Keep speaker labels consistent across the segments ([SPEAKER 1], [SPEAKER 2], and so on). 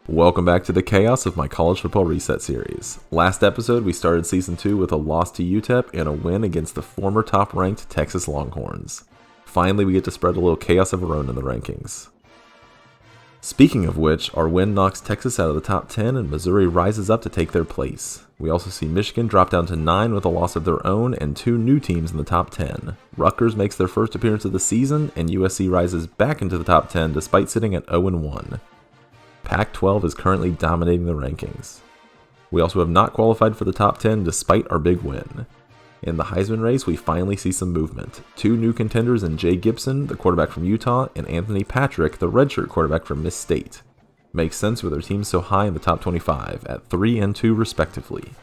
[SPEAKER 1] Welcome back to the chaos of my college football reset series. Last episode, we started season 2 with a loss to UTEP and a win against the former top-ranked Texas Longhorns. Finally, we get to spread a little chaos of our own in the rankings. Speaking of which, our win knocks Texas out of the top 10 and Missouri rises up to take their place. We also see Michigan drop down to 9 with a loss of their own and 2 new teams in the top 10. Rutgers makes their first appearance of the season and USC rises back into the top 10 despite sitting at 0-1. Pac-12 is currently dominating the rankings. We also have not qualified for the top 10 despite our big win. In the Heisman race, we finally see some movement. 2 new contenders in Jay Gibson, the quarterback from Utah, and Anthony Patrick, the redshirt quarterback from Miss State. Makes sense with their teams so high in the top 25, at 3 and 2 respectively.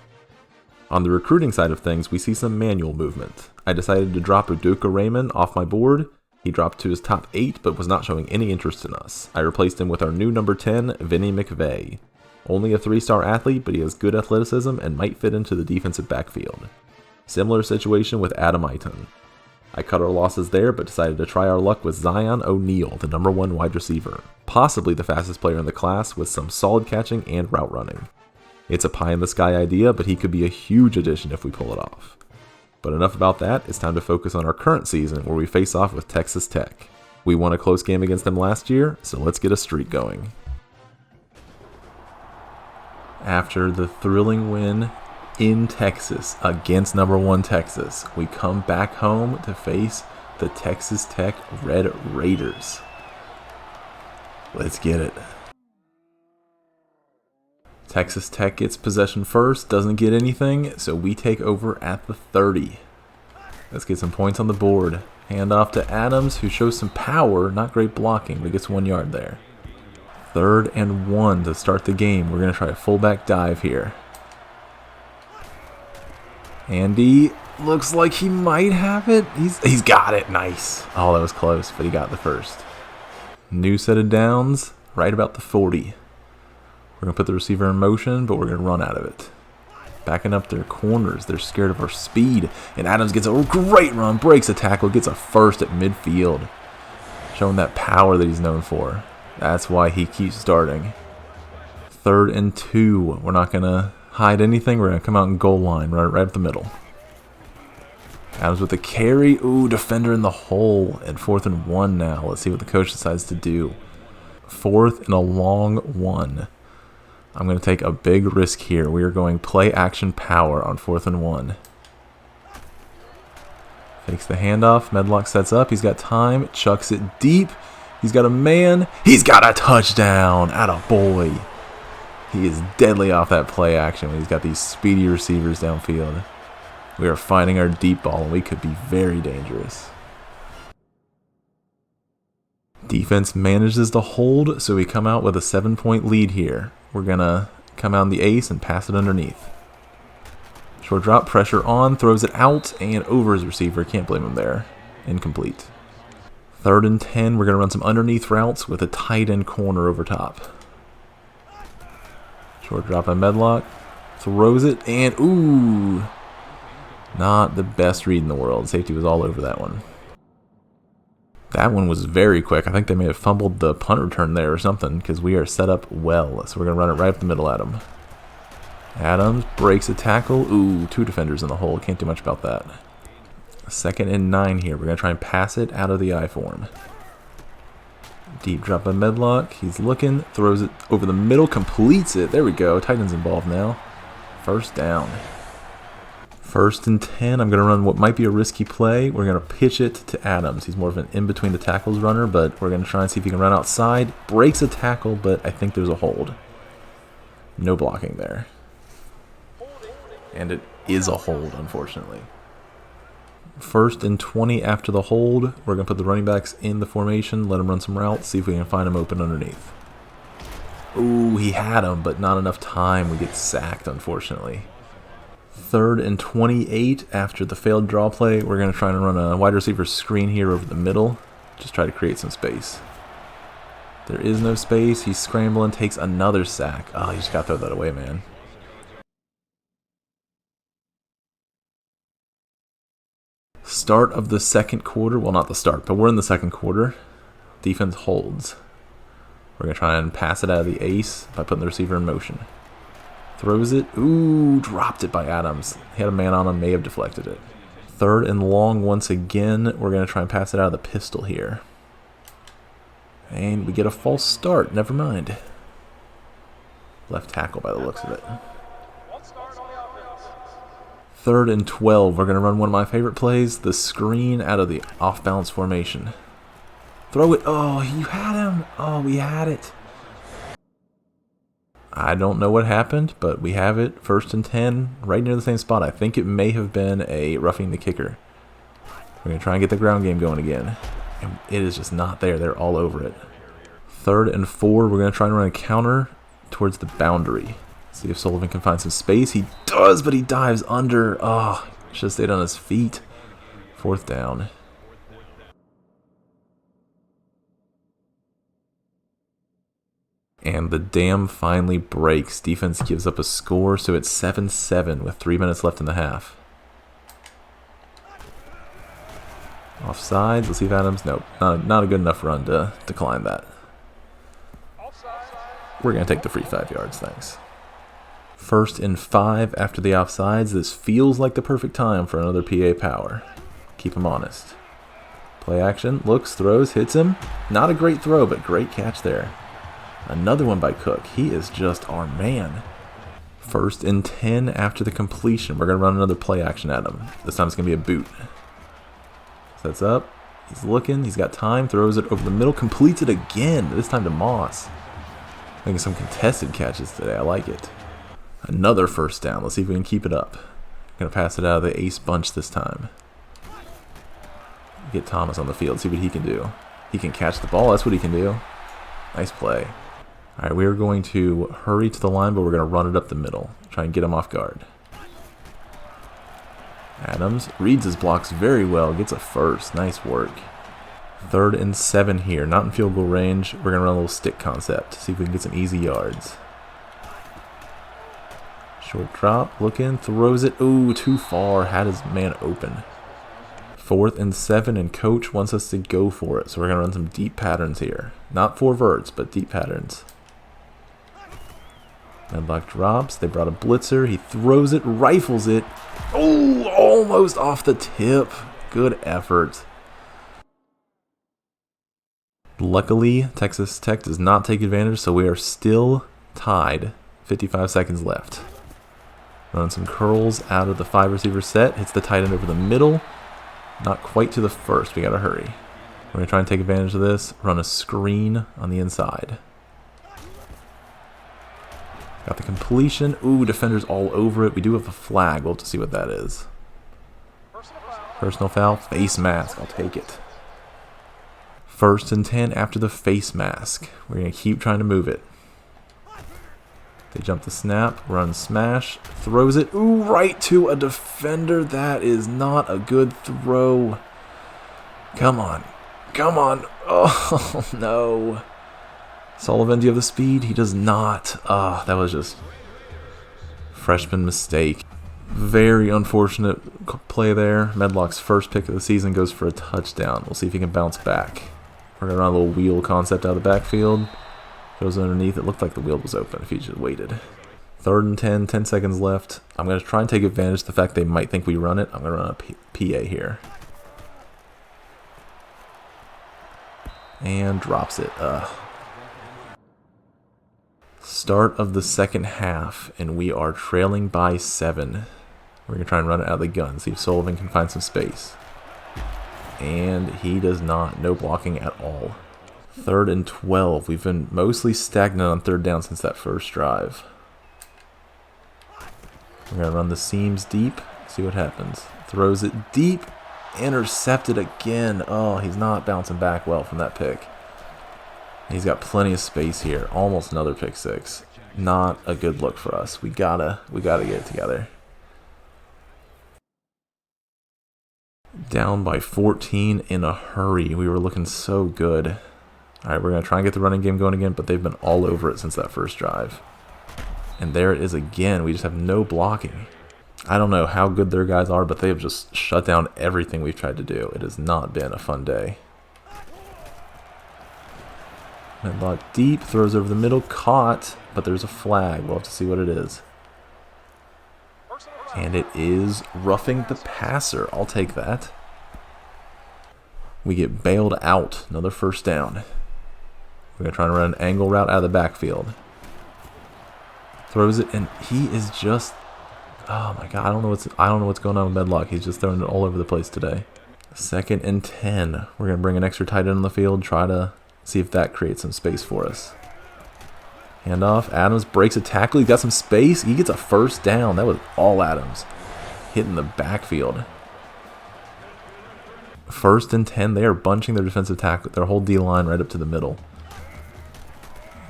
[SPEAKER 1] On the recruiting side of things, we see some manual movement. I decided to drop Udoka Raymond off my board. He dropped to his top 8, but was not showing any interest in us. I replaced him with our new number 10, Vinny McVeigh. Only a 3-star athlete, but he has good athleticism and might fit into the defensive backfield. Similar situation with Adam Iton. I cut our losses there, but decided to try our luck with Zion O'Neal, the number 1 wide receiver. Possibly the fastest player in the class with some solid catching and route running. It's a pie-in-the-sky idea, but he could be a huge addition if we pull it off. But enough about that, it's time to focus on our current season where we face off with Texas Tech. We won a close game against them last year, so let's get a streak going. After the thrilling win in Texas against number 1 Texas, we come back home to face the Texas Tech Red Raiders. Let's get it. Texas Tech gets possession first, doesn't get anything, so we take over at the 30. Let's get some points on the board. Hand off to Adams, who shows some power, not great blocking, but gets 1 yard there. 3rd and 1 to start the game. We're going to try a fullback dive here. Andy looks like he might have it. He's got it. Nice. Oh, that was close, but he got the first. New set of downs, right about the 40. We're going to put the receiver in motion, but we're going to run out of it. Backing up their corners. They're scared of our speed. And Adams gets a great run, breaks a tackle, gets a first at midfield. Showing that power that he's known for. That's why he keeps starting. 3rd and 2. We're not going to hide anything. We're going to come out in goal line, right up the middle. Adams with the carry. Ooh, defender in the hole. And 4th and 1 now. Let's see what the coach decides to do. 4th and a long 1. I'm going to take a big risk here. We are going play action power on 4th and 1. Fakes the handoff. Medlock sets up. He's got time. Chucks it deep. He's got a man. He's got a touchdown. Attaboy. He is deadly off that play action when he's got these speedy receivers downfield. We are finding our deep ball, and we could be very dangerous. Defense manages to hold, so we come out with a 7-point lead here. We're going to come out on the ace and pass it underneath. Short drop, pressure on, throws it out, and over his receiver. Can't blame him there. Incomplete. 3rd and 10, we're going to run some underneath routes with a tight end corner over top. Short drop by Medlock. Throws it, and ooh! Not the best read in the world. Safety was all over that one. That one was very quick. I think they may have fumbled the punt return there or something because we are set up well. So we're going to run it right up the middle at him. Adams breaks a tackle. Ooh, 2 defenders in the hole. Can't do much about that. 2nd and 9 here. We're going to try and pass it out of the I form. Deep drop by Medlock. He's looking. Throws it over the middle. Completes it. There we go. Tight end's involved now. 1st down. 1st and 10, I'm going to run what might be a risky play. We're going to pitch it to Adams. He's more of an in-between-the-tackles runner, but we're going to try and see if he can run outside. Breaks a tackle, but I think there's a hold. No blocking there. And it is a hold, unfortunately. 1st and 20 after the hold. We're going to put the running backs in the formation, let them run some routes, see if we can find him open underneath. Ooh, he had him, but not enough time. We get sacked, unfortunately. 3rd and 28 after the failed draw play. We're going to try and run a wide receiver screen here over the middle. Just try to create some space. There is no space. He's scrambling, takes another sack. Oh, you just got to throw that away, man. Start of the second quarter. Well, not the start, but we're in the second quarter. Defense holds. We're going to try and pass it out of the ace by putting the receiver in motion. Throws it. Ooh, dropped it by Adams. He had a man on him, may have deflected it. 3rd and long once again. We're going to try and pass it out of the pistol here. And we get a false start. Never mind. Left tackle by the looks of it. 3rd and 12. We're going to run one of my favorite plays. The screen out of the off-balance formation. Throw it. Oh, you had him. Oh, we had it. I don't know what happened, but we have it. 1st and 10, right near the same spot. I think it may have been a roughing the kicker. We're going to try and get the ground game going again. And it is just not there. They're all over it. 3rd and 4, we're going to try and run a counter towards the boundary. See if Sullivan can find some space. He does, but he dives under. Oh, should have stayed on his feet. 4th down. And the dam finally breaks. Defense gives up a score, so it's 7-7 with 3 minutes left in the half. Offsides. Let's see if Adams. Nope. Not a good enough run to decline that. We're going to take the free 5 yards, thanks. 1st and 5 after the offsides. This feels like the perfect time for another PA power. Keep him honest. Play action. Looks, throws, hits him. Not a great throw, but great catch there. Another one by Cook. He is just our man. 1st and 10 after the completion. We're going to run another play action at him. This time it's going to be a boot. Sets up. He's looking. He's got time. Throws it over the middle. Completes it again. This time to Moss. Making some contested catches today. I like it. Another 1st down. Let's see if we can keep it up. Going to pass it out of the ace bunch this time. Get Thomas on the field. See what he can do. He can catch the ball. That's what he can do. Nice play. Alright, we are going to hurry to the line, but we're going to run it up the middle. Try and get him off guard. Adams reads his blocks very well. Gets a 1st. Nice work. 3rd and 7 here. Not in field goal range. We're going to run a little stick concept. See if we can get some easy yards. Short drop. Looking. Throws it. Ooh, too far. Had his man open. 4th and 7, and coach wants us to go for it. So we're going to run some deep patterns here. Not 4 verts, but deep patterns. Medlock drops. They brought a blitzer. He throws it, rifles it. Oh, almost off the tip. Good effort. Luckily, Texas Tech does not take advantage, so we are still tied. 55 seconds left. Running some curls out of the 5 receiver set. Hits the tight end over the middle. Not quite to the 1st. We got to hurry. We're going to try and take advantage of this. Run a screen on the inside. Got the completion. Ooh, defenders all over it. We do have a flag. We'll have to see what that is. Personal foul. Face mask. I'll take it. 1st and 10 after the face mask. We're going to keep trying to move it. They jump the snap. Run smash. Throws it. Ooh, right to a defender. That is not a good throw. Come on. Come on. Oh, no. Sullivan, do you have the speed? He does not. Ah, that was just freshman mistake. Very unfortunate play there. Medlock's 1st pick of the season goes for a touchdown. We'll see if he can bounce back. We're going to run a little wheel concept out of the backfield. Goes underneath. It looked like the wheel was open if he just waited. 3rd and 10, 10 seconds left. I'm going to try and take advantage of the fact they might think we run it. I'm going to run a PA here. And drops it. Start of the second half, and we are trailing by 7. We're going to try and run it out of the gun, see if Sullivan can find some space. And he does not. No blocking at all. 3rd and 12. We've been mostly stagnant on 3rd down since that first drive. We're going to run the seams deep, see what happens. Throws it deep, intercepted again. Oh, he's not bouncing back well from that pick. He's got plenty of space here. Almost another pick 6. Not a good look for us. We gotta get it together. Down by 14 in a hurry. We were looking so good. Alright, we're going to try and get the running game going again, but they've been all over it since that first drive. And there it is again. We just have no blocking. I don't know how good their guys are, but they have just shut down everything we've tried to do. It has not been a fun day. Medlock deep, throws over the middle, caught, but there's a flag. We'll have to see what it is. And it is roughing the passer. I'll take that. We get bailed out. Another first down. We're going to try and run an angle route out of the backfield. Throws it, and he is just... Oh my god, I don't know what's going on with Medlock. He's just throwing it all over the place today. 2nd and 10. We're going to bring an extra tight end on the field, try to see if that creates some space for us. Handoff. Adams breaks a tackle. He got some space. He gets a first down. That was all Adams. Hitting the backfield. 1st and 10. They are bunching their defensive tackle, their whole D-line right up to the middle.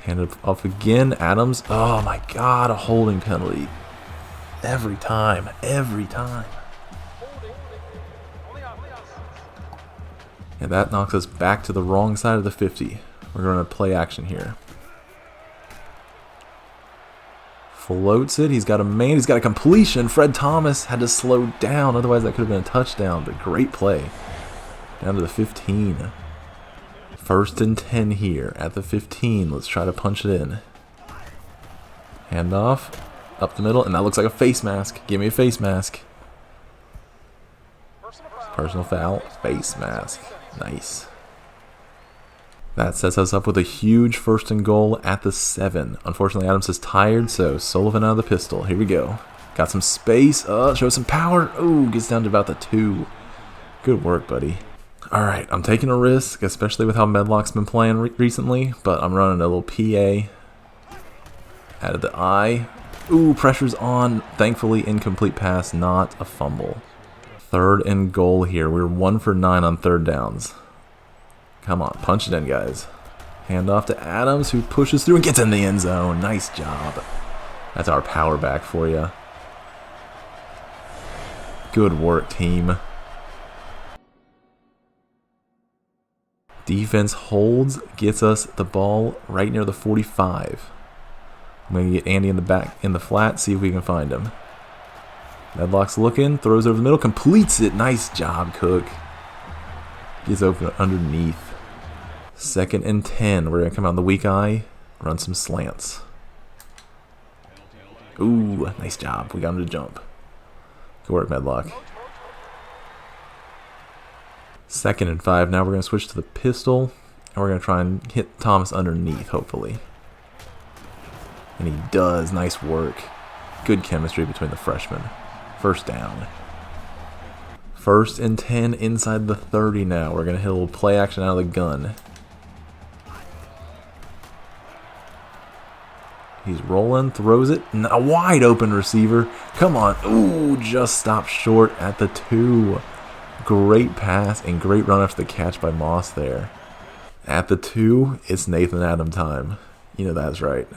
[SPEAKER 1] Handed off again. Adams. Oh my god, a holding penalty. Every time. Every time. And that knocks us back to the wrong side of the 50. We're going to play action here. Floats it. He's got a man. He's got a completion. Fred Thomas had to slow down. Otherwise, that could have been a touchdown. But great play. Down to the 15. 1st and 10 here at the 15. Let's try to punch it in. Handoff. Up the middle. And that looks like a face mask. Give me a face mask. Personal foul. Face mask. Nice. That sets us up with a huge 1st and goal at the 7. Unfortunately, Adams is tired, so Sullivan out of the pistol. Here we go. Got some space. Shows some power. Ooh, gets down to about the 2. Good work, buddy. Alright, I'm taking a risk, especially with how Medlock's been playing recently, but I'm running a little PA. Added the I. Ooh, pressure's on. Thankfully, incomplete pass, not a fumble. 3rd and goal here. We're 1 for 9 on 3rd downs. Come on, punch it in, guys. Hand off to Adams, who pushes through and gets in the end zone. Nice job. That's our power back for you. Good work, team. Defense holds, gets us the ball right near the 45. I'm going to get Andy in the back, in the flat, see if we can find him. Medlock's looking, throws over the middle, completes it. Nice job, Cook. Gets open underneath. 2nd and 10. We're going to come out in the weak eye, run some slants. Ooh, nice job. We got him to jump. Good work, Medlock. 2nd and 5. Now we're going to switch to the pistol, and we're going to try and hit Thomas underneath, hopefully. And he does. Nice work. Good chemistry between the freshmen. 1st down. 1st and 10 inside the 30 now. We're going to hit a little play action out of the gun. He's rolling, throws it. A wide open receiver. Come on. Ooh, just stopped short at the 2. Great pass and great run after the catch by Moss there. At the 2, it's Nathan Adam time. You know that's right.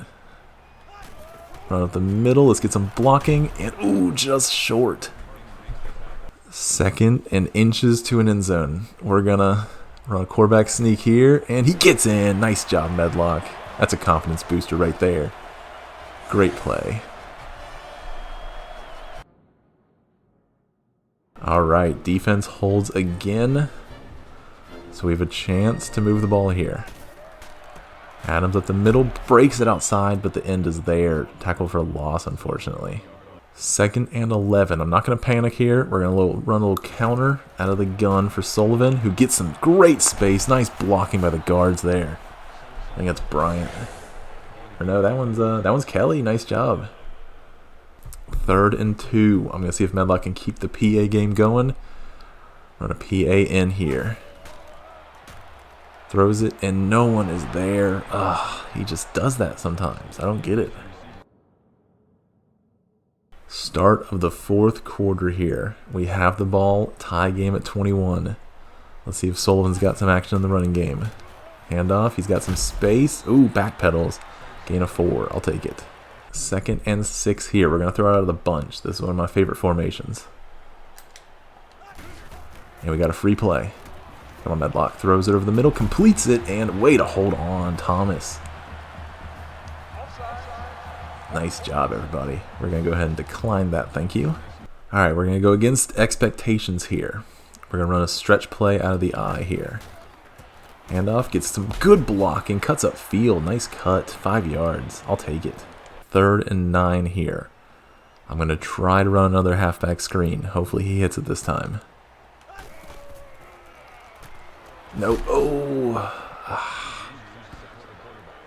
[SPEAKER 1] Run up the middle. Let's get some blocking. And ooh, just short. 2nd and inches to an end zone. We're going to run a quarterback sneak here. And he gets in. Nice job, Medlock. That's a confidence booster right there. Great play. Alright, defense holds again. So we have a chance to move the ball here. Adams up the middle, breaks it outside, but the end is there. Tackle for a loss, unfortunately. 2nd and 11. I'm not going to panic here. We're going to run a little counter out of the gun for Sullivan, who gets some great space. Nice blocking by the guards there. I think that's Bryant. Or no, that one's Kelly. Nice job. 3rd and 2. I'm going to see if Medlock can keep the PA game going. Run a PA in here. Throws it, and no one is there. Ugh, he just does that sometimes. I don't get it. Start of the 4th quarter here. We have the ball. Tie game at 21. Let's see if Sullivan's got some action in the running game. Handoff. He's got some space. Ooh, backpedals. Gain of 4. I'll take it. 2nd and 6 here. We're going to throw it out of the bunch. This is one of my favorite formations. And we got a free play. Come on, Medlock. Throws it over the middle, completes it, and way to hold on, Thomas. Nice job, everybody. We're going to go ahead and decline that, thank you. All right, we're going to go against expectations here. We're going to run a stretch play out of the I here. Handoff, gets some good blocking, cuts up field. Nice cut, 5 yards. I'll take it. 3rd and 9 here. I'm going to try to run another halfback screen. Hopefully he hits it this time. No. Oh.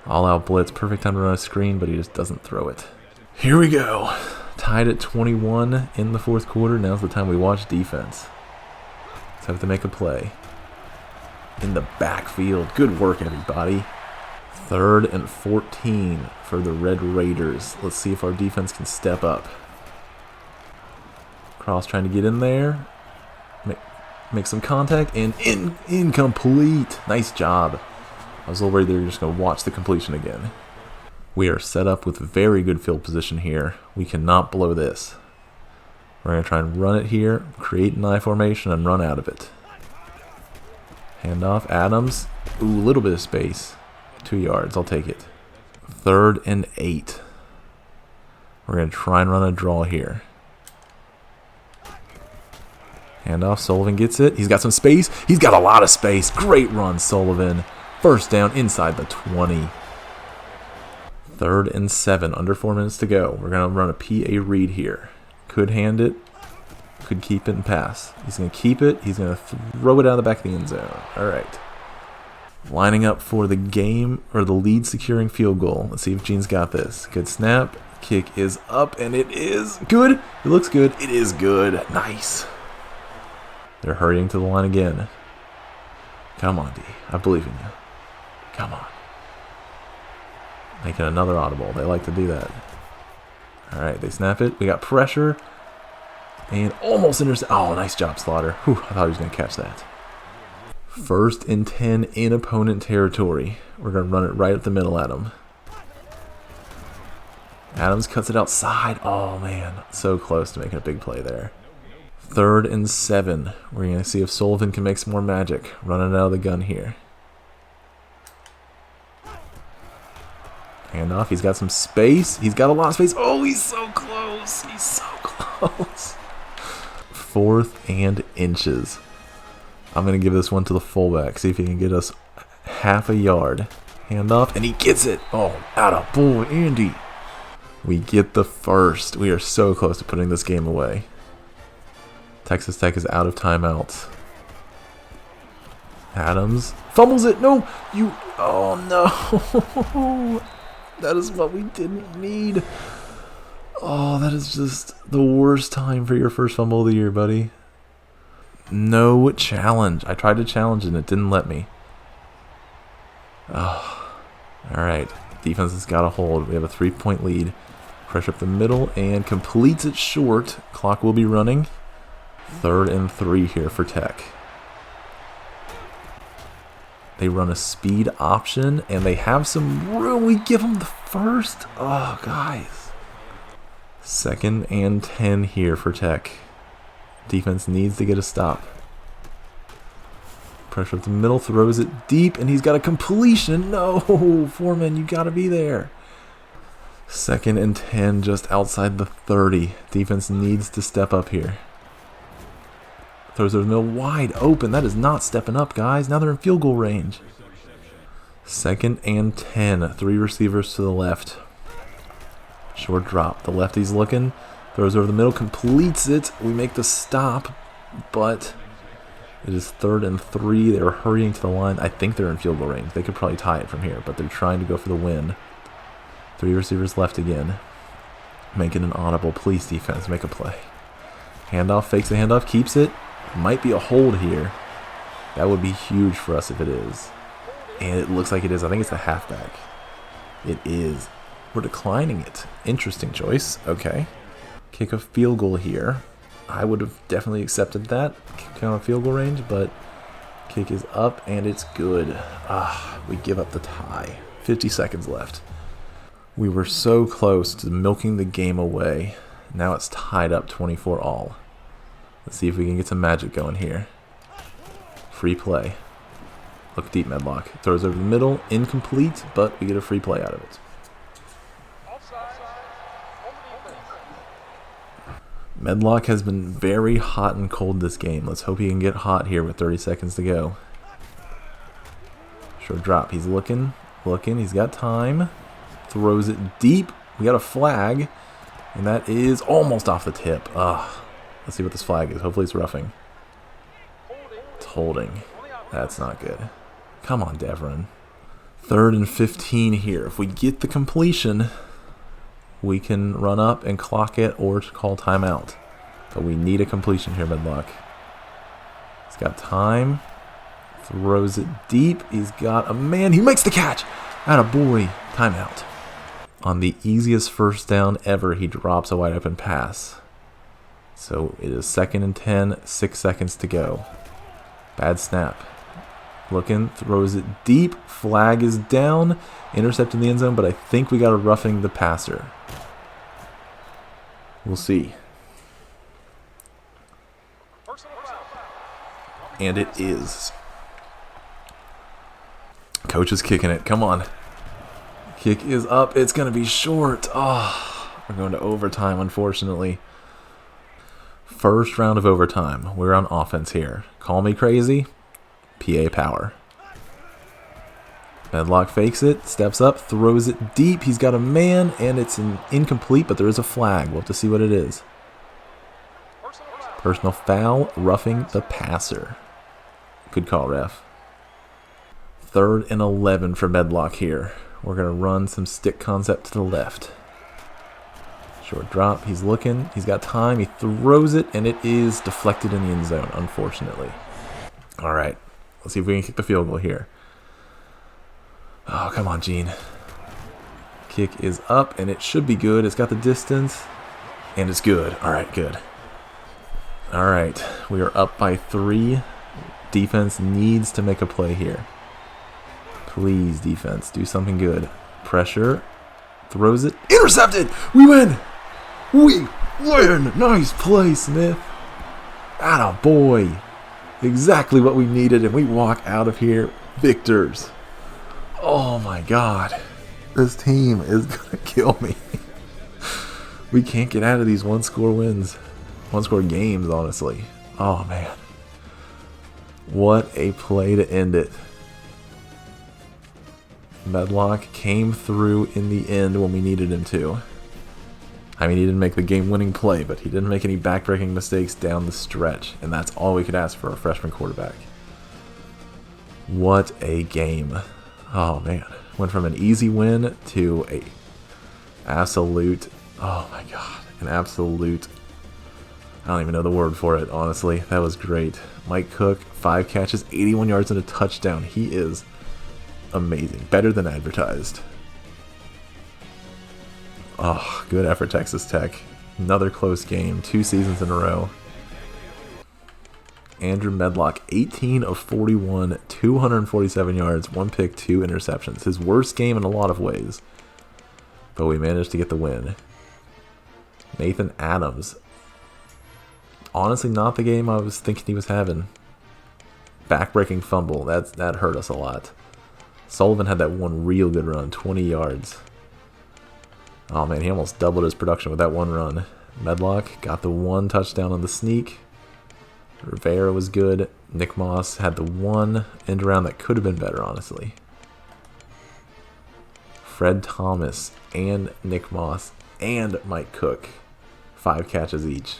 [SPEAKER 1] All out blitz. Perfect time to run a screen, but he just doesn't throw it. Here we go. Tied at 21 in the 4th quarter. Now's the time we watch defense. Let's have to make a play. In the backfield. Good work, everybody. 3rd and 14 for the Red Raiders. Let's see if our defense can step up. Cross trying to get in there. Make some contact, and incomplete. Nice job. I was a little worried they were just going to watch the completion again. We are set up with very good field position here. We cannot blow this. We're going to try and run it here, create an I formation, and run out of it. Handoff, Adams. Ooh, a little bit of space. 2 yards, I'll take it. 3rd and 8. We're going to try and run a draw here. Handoff, Sullivan gets it. He's got some space. He's got a lot of space. Great run, Sullivan. 1st down inside the 20. 3rd and 7, under 4 minutes to go. We're going to run a PA read here. Could hand it. Could keep it and pass. He's going to keep it. He's going to throw it out of the back of the end zone. All right. Lining up for the game, or the lead securing field goal. Let's see if Gene's got this. Good snap. Kick is up, and it is good. It looks good. It is good. Nice. They're hurrying to the line again. Come on, D. I believe in you. Come on. Making another audible. They like to do that. All right, they snap it. We got pressure. And almost intercept. Oh, nice job, Slaughter. Whew, I thought he was going to catch that. 1st and 10 in opponent territory. We're going to run it right up the middle at him. Adams cuts it outside. Oh, man. So close to making a big play there. 3rd and 7. We're going to see if Sullivan can make some more magic. Running out of the gun here. Handoff. He's got some space. He's got a lot of space. Oh, he's so close. He's so close. 4th and inches. I'm going to give this one to the fullback. See if he can get us half a yard. Handoff. And he gets it. Oh, atta boy, Andy. We get the first. We are so close to putting this game away. Texas Tech is out of timeouts. Adams fumbles it. No, you. Oh no. That is what we didn't need. Oh, that is just the worst time for your first fumble of the year, buddy. No challenge. I tried to challenge and it didn't let me. Oh. All right. Defense has got a hold. We have a 3-point lead. Pressure up the middle and completes it short. Clock will be running. 3rd and 3 here for Tech. They run a speed option and they have some room. We give them the first. Oh, guys. 2nd and 10 here for Tech. Defense needs to get a stop. Pressure up the middle, throws it deep, and he's got a completion. No, Foreman, you got to be there. 2nd and 10 just outside the 30. Defense needs to step up here. Throws over the middle, wide open. That is not stepping up, guys. Now they're in field goal range. 2nd and 10. 3 receivers to the left. Short drop. The lefty's looking. Throws over the middle, completes it. We make the stop, but it is 3rd and 3. They're hurrying to the line. I think they're in field goal range. They could probably tie it from here, but they're trying to go for the win. 3 receivers left again. Making an audible. Please, defense, make a play. Handoff, fakes the handoff, keeps it. Might be a hold here. That would be huge for us if it is. And it looks like it is. I think it's the halfback. It is. We're declining it. Interesting choice. Okay. Kick a field goal here. I would have definitely accepted that. Kick on field goal range, but kick is up and it's good. We give up the tie. 50 seconds left. We were so close to milking the game away. Now it's tied up 24-all. Let's see if we can get some magic going here. Free play. Look deep, Medlock. Throws over the middle. Incomplete, but we get a free play out of it. Medlock has been very hot and cold this game. Let's hope he can get hot here with 30 seconds to go. Short drop. He's looking. He's got time. Throws it deep. We got a flag. And that is almost off the tip. Let's see what this flag is. Hopefully it's roughing. It's holding. That's not good. Come on, Devron. 3rd and 15 here. If we get the completion, we can run up and clock it or call timeout. But we need a completion here, Medlock. He's got time. Throws it deep. He's got a man. He makes the catch. Attaboy. Timeout. On the easiest first down ever, he drops a wide open pass. So it is 2nd and 10, 6 seconds to go. Bad snap. Looking, throws it deep. Flag is down. Intercepted in the end zone, but I think we got a roughing the passer. We'll see. And it is. Coach is kicking it. Come on. Kick is up. It's going to be short. We're going to overtime, unfortunately. First round of overtime. We're on offense here. Call me crazy. PA power. Medlock fakes it, steps up, throws it deep. He's got a man, and it's incomplete, but there is a flag. We'll have to see what it is. Personal foul, roughing the passer. Good call, ref. 3rd and 11 for Medlock here. We're going to run some stick concept to the left. Short drop. He's looking. He's got time. He throws it, and it is deflected in the end zone, unfortunately. All right. Let's see if we can kick the field goal here. Oh, come on, Gene. Kick is up, and it should be good. It's got the distance, and it's good. All right, good. All right. We are up by 3. Defense needs to make a play here. Please, defense, do something good. Pressure. Throws it. Intercepted! We win! We win! Nice play, Smith. Attaboy. Exactly what we needed, and we walk out of here victors. Oh my god. This team is going to kill me. We can't get out of these one-score wins. One-score games, honestly. Oh, man. What a play to end it. Medlock came through in the end when we needed him to. I mean, he didn't make the game-winning play, but he didn't make any back-breaking mistakes down the stretch, and that's all we could ask for a freshman quarterback. What a game. Oh, man. Went from an easy win to a absolute, oh my god, an absolute, I don't even know the word for it, honestly. That was great. Mike Cook, 5 catches, 81 yards and a touchdown. He is amazing. Better than advertised. Oh, good effort, Texas Tech. Another close game. 2 seasons in a row. Andrew Medlock, 18 of 41, 247 yards, 1 pick, 2 interceptions. His worst game in a lot of ways. But we managed to get the win. Nathan Adams. Honestly, not the game I was thinking he was having. Back-breaking fumble. That hurt us a lot. Sullivan had that one real good run, 20 yards. Oh man, he almost doubled his production with that one run. Medlock got the 1 touchdown on the sneak. Rivera was good. Nick Moss had the 1 end around that could have been better, honestly. Fred Thomas and Nick Moss and Mike Cook. 5 catches each.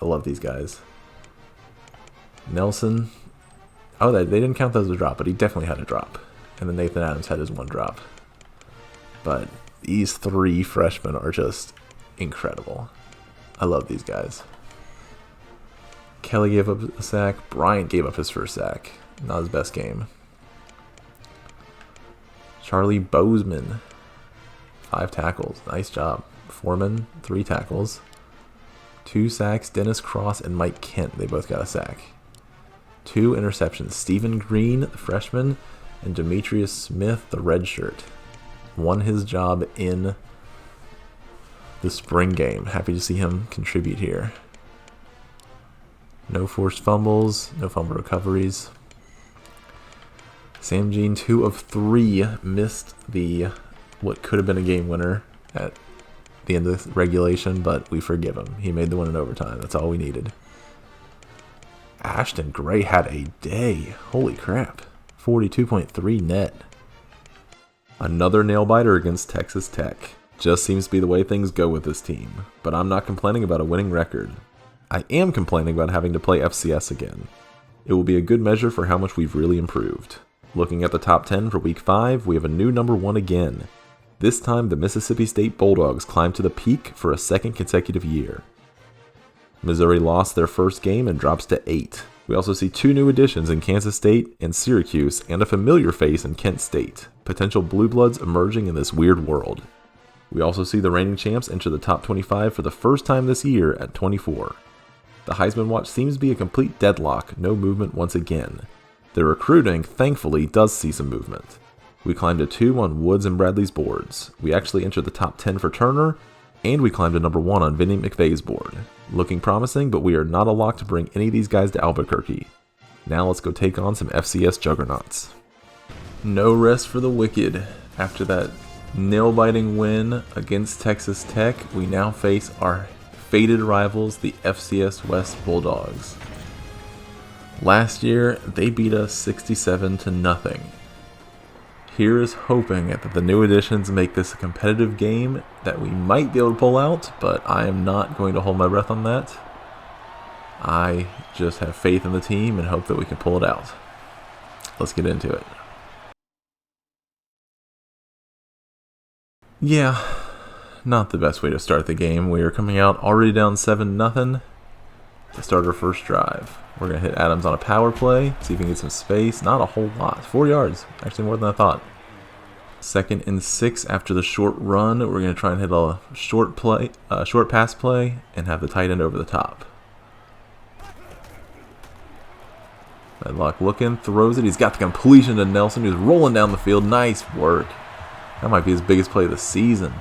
[SPEAKER 1] I love these guys. Nelson. Oh, they didn't count those as a drop, but he definitely had a drop. And then Nathan Adams had his 1 drop. But these 3 freshmen are just incredible. I love these guys. Kelly gave up a sack. Bryant gave up his first sack. Not his best game. Charlie Bozeman, 5 tackles. Nice job. Foreman, 3 tackles. 2 sacks. Dennis Cross and Mike Kent, they both got a sack. 2 interceptions. Stephen Green, the freshman, and Demetrius Smith, the redshirt, won his job in the spring game. Happy to see him contribute here. No forced fumbles, no fumble recoveries. Sam Jean, 2 of 3, missed the what could have been a game winner at the end of the regulation, but we forgive him. He made the win in overtime. That's all we needed. Ashton Gray had a day. Holy crap. 42.3 net. Another nail-biter against Texas Tech. Just seems to be the way things go with this team, but I'm not complaining about a winning record. I am complaining about having to play FCS again. It will be a good measure for how much we've really improved. Looking at the top 10 for week 5, we have a new number 1 again. This time the Mississippi State Bulldogs climbed to the peak for a second consecutive year. Missouri lost their first game and drops to 8. We also see 2 new additions in Kansas State and Syracuse, and a familiar face in Kent State, potential blue bloods emerging in this weird world. We also see the reigning champs enter the top 25 for the first time this year at 24. The Heisman watch seems to be a complete deadlock, no movement once again. The recruiting, thankfully, does see some movement. We climbed to 2 on Woods and Bradley's boards. We actually entered the top 10 for Turner, and we climbed to number 1 on Vinny McVeigh's board. Looking promising, but we are not a lock to bring any of these guys to Albuquerque. Now let's go take on some FCS juggernauts. No rest for the wicked. After that nail-biting win against Texas Tech, we now face our fated rivals, the FCS West Bulldogs. Last year, they beat us 67-0. Here is hoping that the new additions make this a competitive game that we might be able to pull out, but I am not going to hold my breath on that. I just have faith in the team and hope that we can pull it out. Let's get into it. Yeah, not the best way to start the game. We are coming out already down 7-0 to start our first drive. We're going to hit Adams on a power play, see if we can get some space. Not a whole lot. 4 yards. Actually more than I thought. 2nd and 6 after the short run. We're going to try and hit a short pass play, and have the tight end over the top. Medlock looking, throws it. He's got the completion to Nelson, who's rolling down the field. Nice work. That might be his biggest play of the season.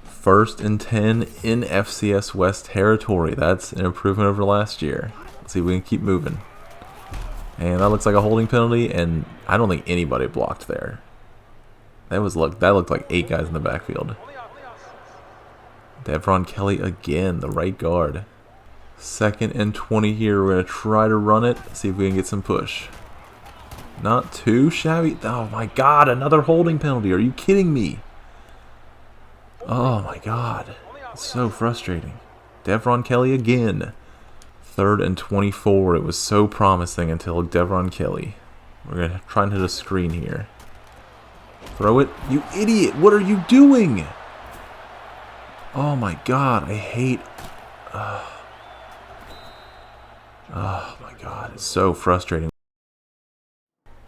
[SPEAKER 1] 1st and 10 in FCS West territory. That's an improvement over last year. Let's see if we can keep moving. And that looks like a holding penalty, and I don't think anybody blocked there. That looked like 8 guys in the backfield. Devron Kelly again, the right guard. 2nd and 20 here. We're going to try to run it, see if we can get some push. Not too shabby. Oh my god, another holding penalty. Are you kidding me? Oh my god. It's so frustrating. Devron Kelly again. 3rd and 24. It was so promising until Devron Kelly. We're going to try and hit a screen here. Throw it. You idiot. What are you doing? Oh my god. I hate... Oh my god. It's so frustrating.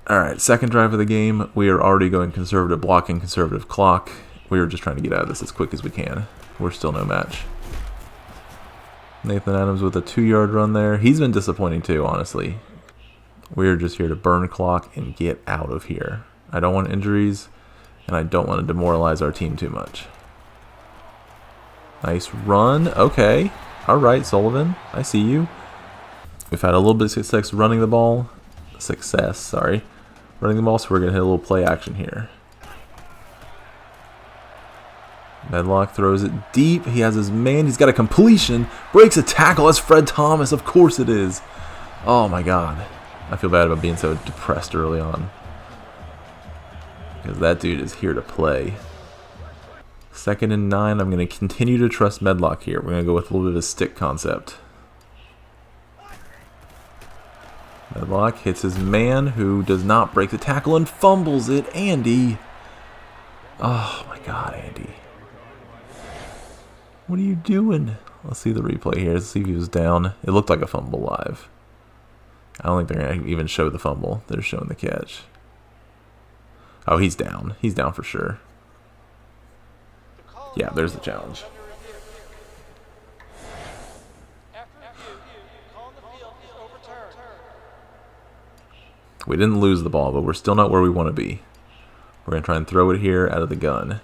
[SPEAKER 1] Alright, 2nd drive of the game. We are already going conservative blocking, conservative clock. We are just trying to get out of this as quick as we can. We're still no match. Nathan Adams with a 2-yard run there. He's been disappointing too, honestly. We're just here to burn clock and get out of here. I don't want injuries, and I don't want to demoralize our team too much. Nice run. Okay. Alright, Sullivan. I see you. We've had a little bit of success running the ball. Running the ball, so we're going to hit a little play action here. Medlock throws it deep. He has his man. He's got a completion. Breaks a tackle. That's Fred Thomas. Of course it is. Oh my god. I feel bad about being so depressed early on. Because that dude is here to play. 2nd and 9. I'm going to continue to trust Medlock here. We're going to go with a little bit of a stick concept. Medlock hits his man, who does not break the tackle and fumbles it. Andy. Oh my god, Andy. What are you doing? Let's see the replay here. Let's see if he was down. It looked like a fumble live. I don't think they're going to even show the fumble. They're showing the catch. Oh, he's down. He's down for sure. Yeah, there's the challenge. We didn't lose the ball, but we're still not where we want to be. We're going to try and throw it here out of the gun.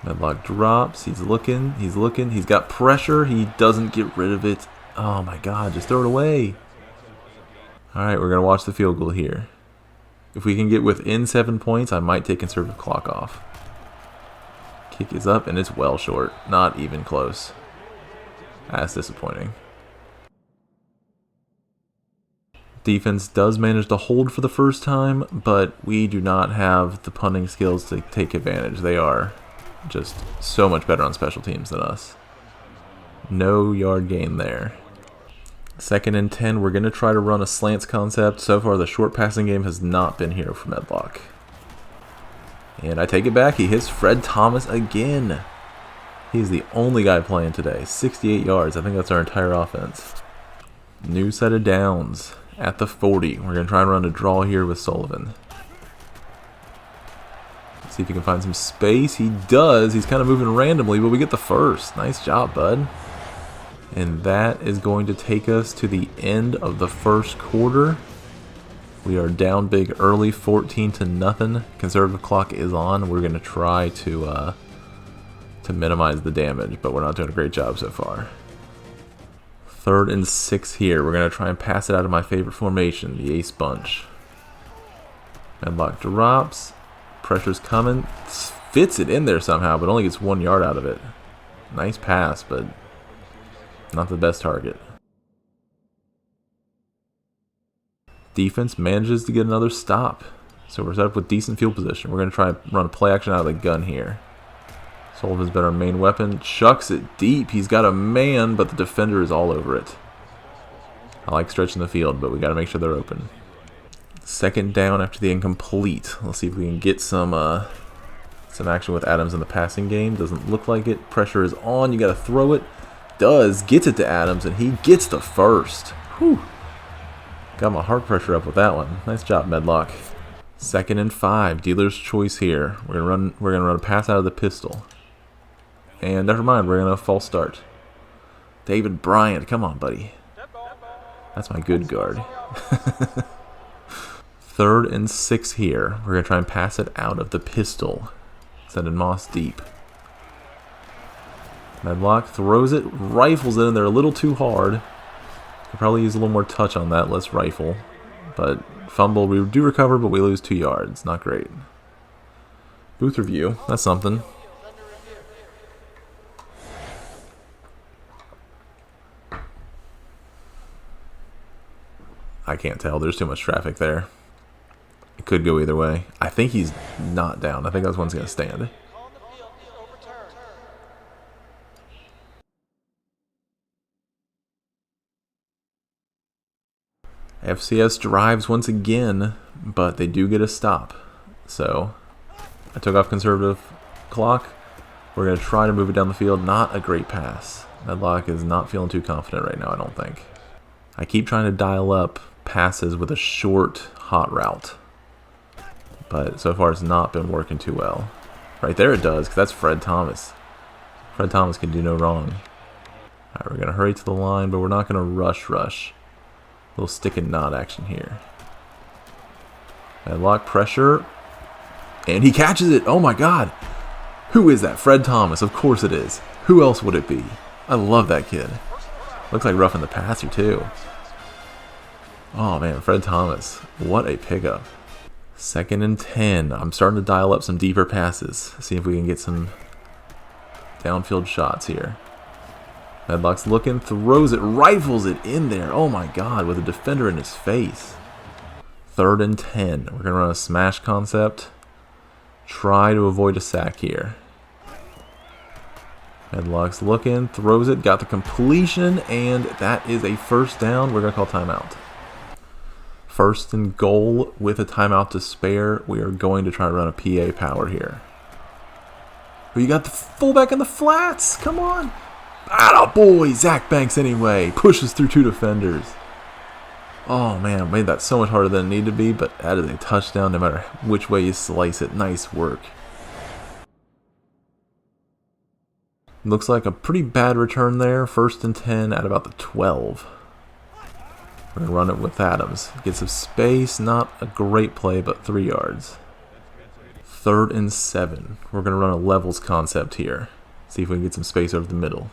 [SPEAKER 1] Medlock drops. He's looking. He's looking. He's got pressure. He doesn't get rid of it. Oh my god, just throw it away. Alright, we're going to watch the field goal here. If we can get within 7 points, I might take conservative clock off. Kick is up, and it's well short. Not even close. That's disappointing. Defense does manage to hold for the first time, but we do not have the punting skills to take advantage. They are just so much better on special teams than us. No yard gain there. 2nd and 10, we're going to try to run a slants concept. So far, the short passing game has not been here for Medlock. And I take it back. He hits Fred Thomas again. He's the only guy playing today. 68 yards. I think that's our entire offense. New set of downs at the 40. We're going to try and run a draw here with Sullivan. See if he can find some space. He does. He's kind of moving randomly, but we get the first. Nice job, bud. And that is going to take us to the end of the first quarter. We are down big early, 14-0. Conservative clock is on. We're going to try to minimize the damage, but we're not doing a great job so far. 3rd and 6 here. We're going to try and pass it out of my favorite formation, the ace bunch. Medlock drops. Pressure's coming. Fits it in there somehow, but only gets 1 yard out of it. Nice pass, but not the best target. Defense manages to get another stop. So we're set up with decent field position. We're going to try and run a play action out of the gun here. Sullivan's been our main weapon. Chucks it deep. He's got a man, but the defender is all over it. I like stretching the field, but we got to make sure they're open. 2nd down after the incomplete. Let's see if we can get some action with Adams in the passing game. Doesn't look like it. Pressure is on. You got to throw it. Does. Gets it to Adams, and he gets the first. Whew. Got my heart pressure up with that one. Nice job, Medlock. 2nd and 5. Dealer's choice here. We're gonna run a pass out of the pistol. And never mind, we're gonna false start. David Bryant, come on, buddy. That's my good guard. 3rd and 6 here. We're gonna try and pass it out of the pistol. Sending Moss deep. Medlock throws it, rifles it in there a little too hard. Could probably use a little more touch on that. Let's rifle. But fumble, we do recover, but we lose 2 yards. Not great. Booth review, that's something. I can't tell. There's too much traffic there. It could go either way. I think he's not down. I think that one's going to stand. FCS drives once again, but they do get a stop. So I took off conservative clock. We're going to try to move it down the field. Not a great pass. Medlock is not feeling too confident right now, I don't think. I keep trying to dial up passes with a short, hot route. But so far it's not been working too well. Right there it does, because that's Fred Thomas. Fred Thomas can do no wrong. Alright, we're going to hurry to the line, but we're not going to rush. A little stick and knot action here. Medlock pressure. And he catches it. Oh my god. Who is that? Fred Thomas. Of course it is. Who else would it be? I love that kid. Looks like roughing the passer too. Oh man, Fred Thomas. What a pickup. 2nd and 10. I'm starting to dial up some deeper passes. See if we can get some downfield shots here. Medlock's looking, throws it, rifles it in there. Oh my god, with a defender in his face. 3rd and 10. We're going to run a smash concept. Try to avoid a sack here. Medlock's looking, throws it, got the completion, and that is a first down. We're going to call timeout. 1st and goal with a timeout to spare. We are going to try to run a PA power here. But you got the fullback in the flats. Come on. Atta boy, Zach Banks anyway. Pushes through 2 defenders. Oh man, made that so much harder than it needed to be, but that is a touchdown no matter which way you slice it. Nice work. Looks like a pretty bad return there. 1st and 10 at about the 12. We're going to run it with Adams. Get some space. Not a great play, but 3 yards. 3rd and 7. We're going to run a levels concept here. See if we can get some space over the middle.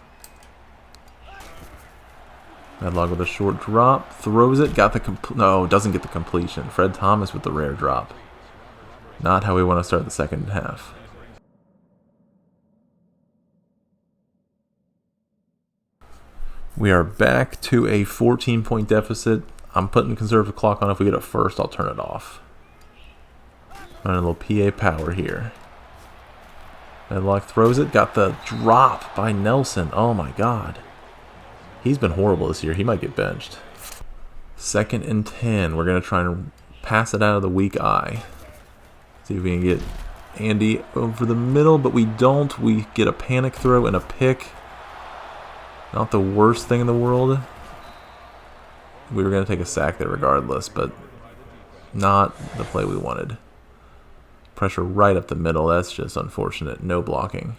[SPEAKER 1] Medlock with a short drop. Throws it. Got the no, doesn't get the completion. Fred Thomas with the rare drop. Not how we want to start the second half. We are back to a 14-point deficit. I'm putting conservative clock on. If we get a first, I'll turn it off. Running a little PA power here. Medlock throws it. Got the drop by Nelson. Oh my god. He's been horrible this year. He might get benched. 2nd and 10. We're going to try and pass it out of the weak eye. See if we can get Andy over the middle, but we don't. We get a panic throw and a pick. Not the worst thing in the world. We were going to take a sack there regardless, but not the play we wanted. Pressure right up the middle. That's just unfortunate. No blocking.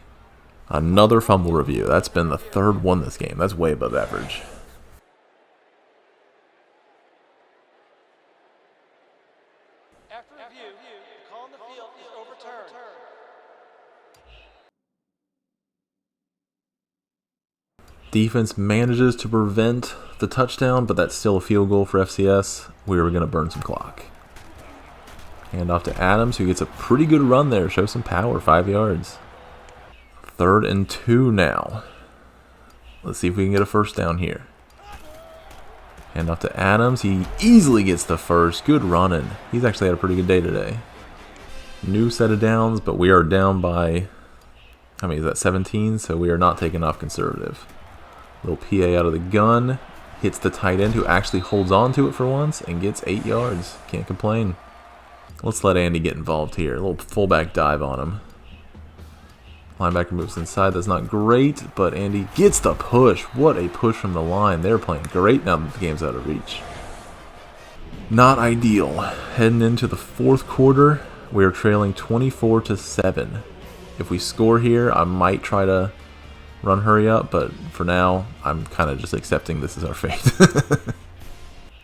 [SPEAKER 1] Another fumble review. That's been the 3rd one this game. That's way above average.
[SPEAKER 2] After review, the call on the field is overturned.
[SPEAKER 1] Defense manages to prevent the touchdown, but that's still a field goal for FCS. We were going to burn some clock. Hand off to Adams, who gets a pretty good run there. Shows some power, 5 yards. 3rd and 2 now. Let's see if we can get a first down here. Hand off to Adams. He easily gets the first. Good running. He's actually had a pretty good day today. New set of downs, but we are down by, how many is that, 17? So we are not taking off conservative. Little PA out of the gun. Hits the tight end, who actually holds on to it for once and gets 8 yards. Can't complain. Let's let Andy get involved here. A little fullback dive on him. Linebacker moves inside. That's not great, but Andy gets the push. What a push from the line. They're playing great now that the game's out of reach. Not ideal. Heading into the 4th quarter, we are trailing 24-7. If we score here, I might try to run hurry up, but for now, I'm kind of just accepting this is our fate.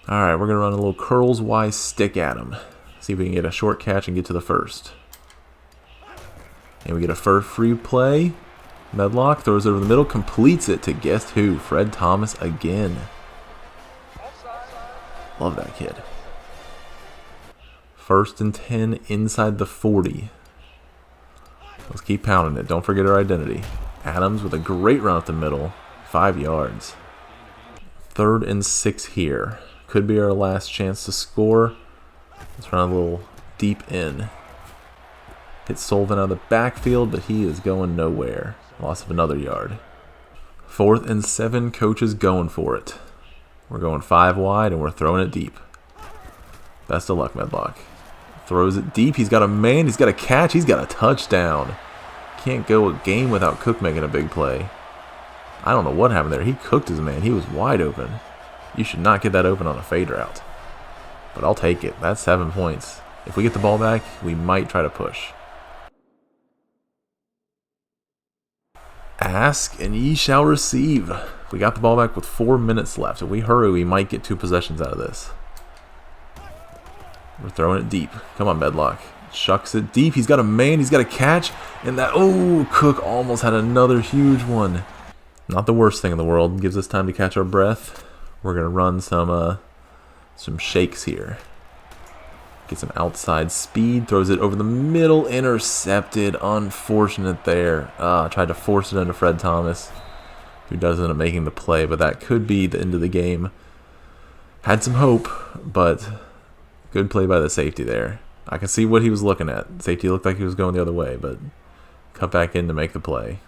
[SPEAKER 1] Alright, we're going to run a little curls-wise stick at him. See if we can get a short catch and get to the first. And we get a first free play. Medlock throws it over the middle, completes it to guess who? Fred Thomas again. Love that kid. 1st and 10 inside the 40. Let's keep pounding it. Don't forget our identity. Adams with a great run up the middle. 5 yards. 3rd and 6 here. Could be our last chance to score. Let's run a little deep in. Hit Sullivan out of the backfield, but he is going nowhere. Loss of another yard. 4th and 7, coach is going for it. We're going 5 wide, and we're throwing it deep. Best of luck, Medlock. Throws it deep. He's got a man. He's got a catch. He's got a touchdown. Can't go a game without Cook making a big play. I don't know what happened there. He cooked his man. He was wide open. You should not get that open on a fade route. But I'll take it. That's 7 points. If we get the ball back, we might try to push. Ask and ye shall receive. We got the ball back with 4 minutes left. If we hurry, we might get 2 possessions out of this. We're throwing it deep. Come on, Medlock. Shucks it deep. He's got a man. He's got a catch. And that, oh, Cook almost had another huge one. Not the worst thing in the world. Gives us time to catch our breath. We're going to run some shakes here. Get some outside speed. Throws it over the middle. Intercepted. Unfortunate there. Tried to force it into Fred Thomas, who does end up making the play, but that could be the end of the game. Had some hope, but good play by the safety there. I can see what he was looking at. Safety looked like he was going the other way, but cut back in to make the play.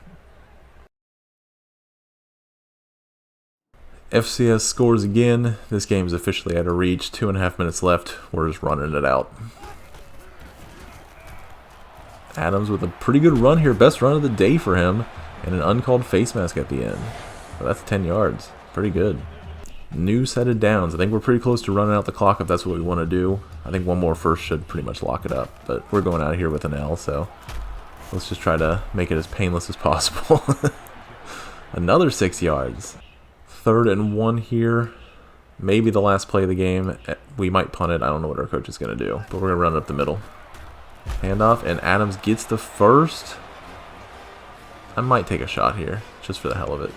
[SPEAKER 1] FCS scores again. This game is officially out of reach. 2.5 minutes left. We're just running it out. Adams with a pretty good run here. Best run of the day for him. And an uncalled face mask at the end. Well, that's 10 yards. Pretty good. New set of downs. I think we're pretty close to running out the clock if that's what we want to do. I think one more first should pretty much lock it up. But we're going out of here with an L, so let's just try to make it as painless as possible. Another 6 yards. 3rd and 1 here. Maybe the last play of the game. We might punt it. I don't know what our coach is going to do. But we're going to run it up the middle. Handoff, and Adams gets the first. I might take a shot here, just for the hell of it.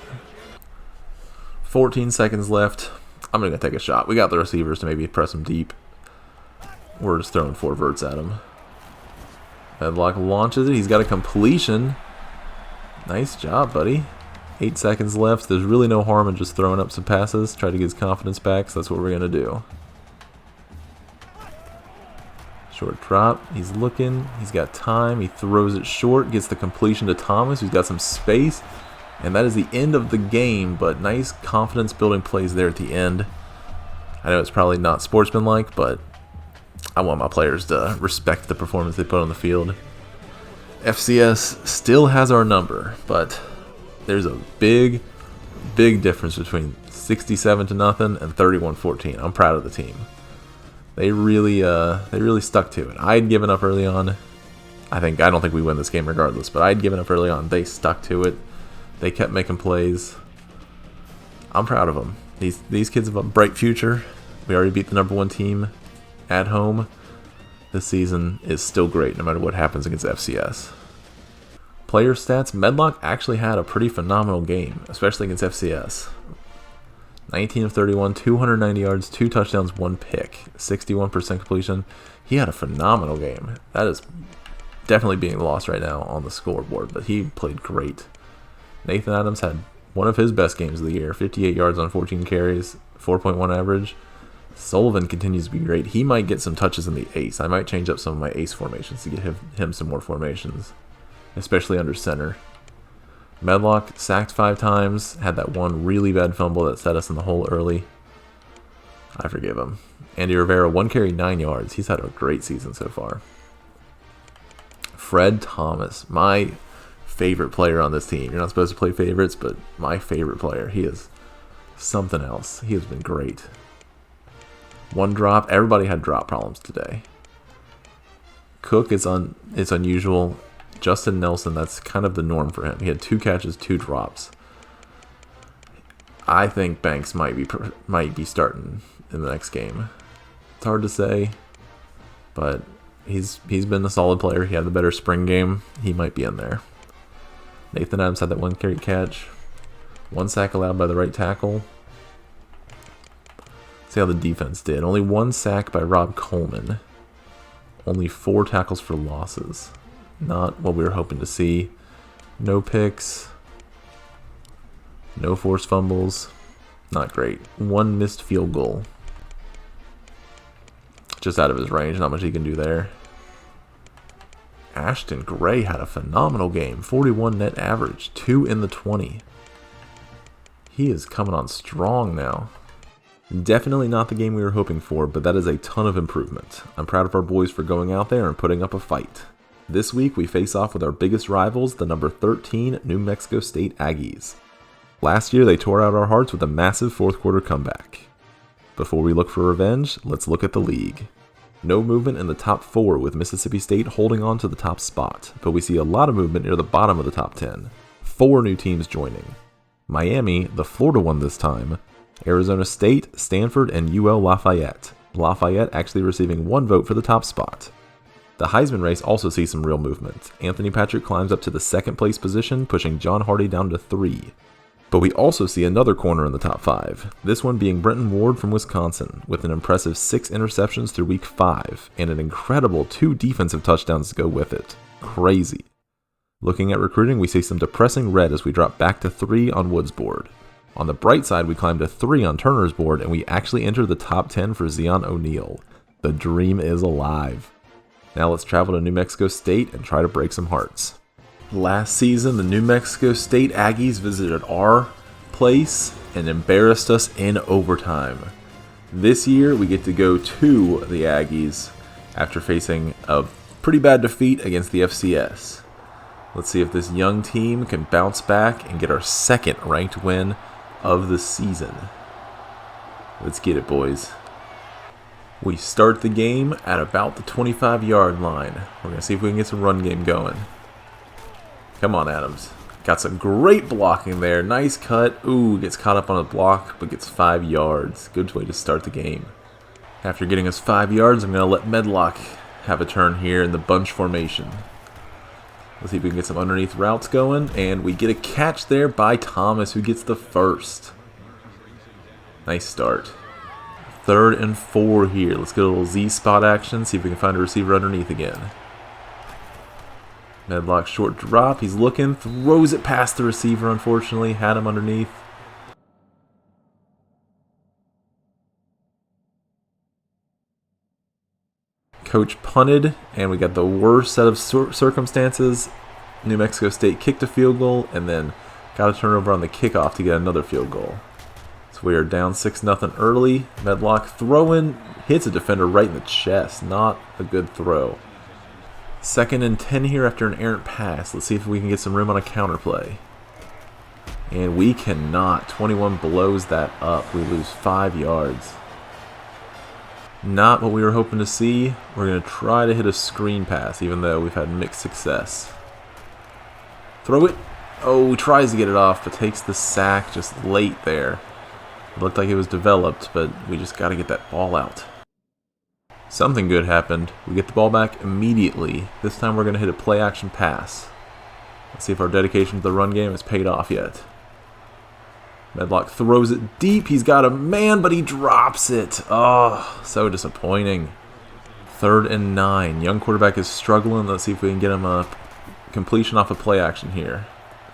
[SPEAKER 1] 14 seconds left. I'm going to take a shot. We got the receivers to maybe press him deep. We're just throwing 4 verts at him. Medlock launches it. He's got a completion. Nice job, buddy. 8 seconds left. There's really no harm in just throwing up some passes. Try to get his confidence back, so that's what we're going to do. Short drop. He's looking. He's got time. He throws it short. Gets the completion to Thomas, who's got some space. And that is the end of the game, but nice confidence-building plays there at the end. I know it's probably not sportsmanlike, but I want my players to respect the performance they put on the field. FCS still has our number, but there's a big difference between 67-0 and 31-14. I'm proud of the team. They really stuck to it. I had given up early on. I don't think we win this game regardless, but I had given up early on. They stuck to it. They kept making plays. I'm proud of them. These kids have a bright future. We already beat the #1 team at home. This season is still great no matter what happens against FCS. Player stats, Medlock actually had a pretty phenomenal game, especially against FCS. 19 of 31, 290 yards, 2 touchdowns, 1 pick, 61% completion. He had a phenomenal game. That is definitely being lost right now on the scoreboard, but he played great. Nathan Adams had one of his best games of the year, 58 yards on 14 carries, 4.1 average. Sullivan continues to be great. He might get some touches in the ace. I might change up some of my ace formations to get him some more formations, especially under center. Medlock sacked 5 times, had that one really bad fumble that set us in the hole early. I forgive him. Andy Rivera, 1 carry, 9 yards. He's had a great season so far. Fred Thomas, my favorite player on this team. You're not supposed to play favorites, but my favorite player. He is something else. He has been great. 1 drop. Everybody had drop problems today. Cook is unusual. Justin Nelson, that's kind of the norm for him. He had 2 catches, 2 drops. I think Banks might be starting in the next game. It's hard to say, but he's been a solid player. He had the better spring game. He might be in there. Nathan Adams had that 1 carry catch. 1 sack allowed by the right tackle. See how the defense did. Only 1 sack by Rob Coleman. Only 4 tackles for losses. Not what we were hoping to see. No picks. No forced fumbles. Not great. 1 missed field goal. Just out of his range. Not much he can do there. Ashton Gray had a phenomenal game. 41 net average. 2 in the 20. He is coming on strong now. Definitely not the game we were hoping for, but that is a ton of improvement. I'm proud of our boys for going out there and putting up a fight. This week we face off with our biggest rivals, the number 13 New Mexico State Aggies. Last year they tore out our hearts with a massive 4th quarter comeback. Before we look for revenge, let's look at the league. No movement in the top 4 with Mississippi State holding on to the top spot, but we see a lot of movement near the bottom of the top 10. 4 new teams joining. Miami, the Florida one this time, Arizona State, Stanford, and UL Lafayette. Lafayette actually receiving 1 vote for the top spot. The Heisman race also sees some real movement. Anthony Patrick climbs up to the 2nd place position, pushing John Hardy down to 3. But we also see another corner in the top 5, this one being Brenton Ward from Wisconsin, with an impressive 6 interceptions through week 5, and an incredible 2 defensive touchdowns to go with it. Crazy. Looking at recruiting, we see some depressing red as we drop back to 3 on Wood's board. On the bright side, we climb to 3 on Turner's board, and we actually enter the top 10 for Zion O'Neal. The dream is alive. Now let's travel to New Mexico State and try to break some hearts. Last season, the New Mexico State Aggies visited our place and embarrassed us in overtime. This year, we get to go to the Aggies after facing a pretty bad defeat against the FCS. Let's see if this young team can bounce back and get our 2nd ranked win of the season. Let's get it, boys. We start the game at about the 25-yard line. We're going to see if we can get some run game going. Come on, Adams. Got some great blocking there. Nice cut. Ooh, gets caught up on a block, but gets 5 yards. Good way to start the game. After getting us 5 yards, I'm going to let Medlock have a turn here in the bunch formation. Let's see if we can get some underneath routes going. And we get a catch there by Thomas, who gets the 1st. Nice start. 3rd and 4 here. Let's get a little Z spot action. See if we can find a receiver underneath again. Medlock short drop. He's looking. Throws it past the receiver, unfortunately. Had him underneath. Coach punted, and we got the worst set of circumstances. New Mexico State kicked a field goal, and then got a turnover on the kickoff to get another field goal. So we are down 6-0 early. Medlock throwing, hits a defender right in the chest. Not a good throw. 2nd and 10 here after an errant pass. Let's see if we can get some room on a counterplay. And we cannot. 21 blows that up. We lose 5 yards. Not what we were hoping to see. We're going to try to hit a screen pass, even though we've had mixed success. Throw it. Oh, he tries to get it off, but takes the sack just late there. It looked like it was developed, but we just got to get that ball out. Something good happened. We get the ball back immediately. This time we're going to hit a play-action pass. Let's see if our dedication to the run game has paid off yet. Medlock throws it deep. He's got a man, but he drops it. Oh, so disappointing. 3rd and 9. Young quarterback is struggling. Let's see if we can get him a completion off a play action here.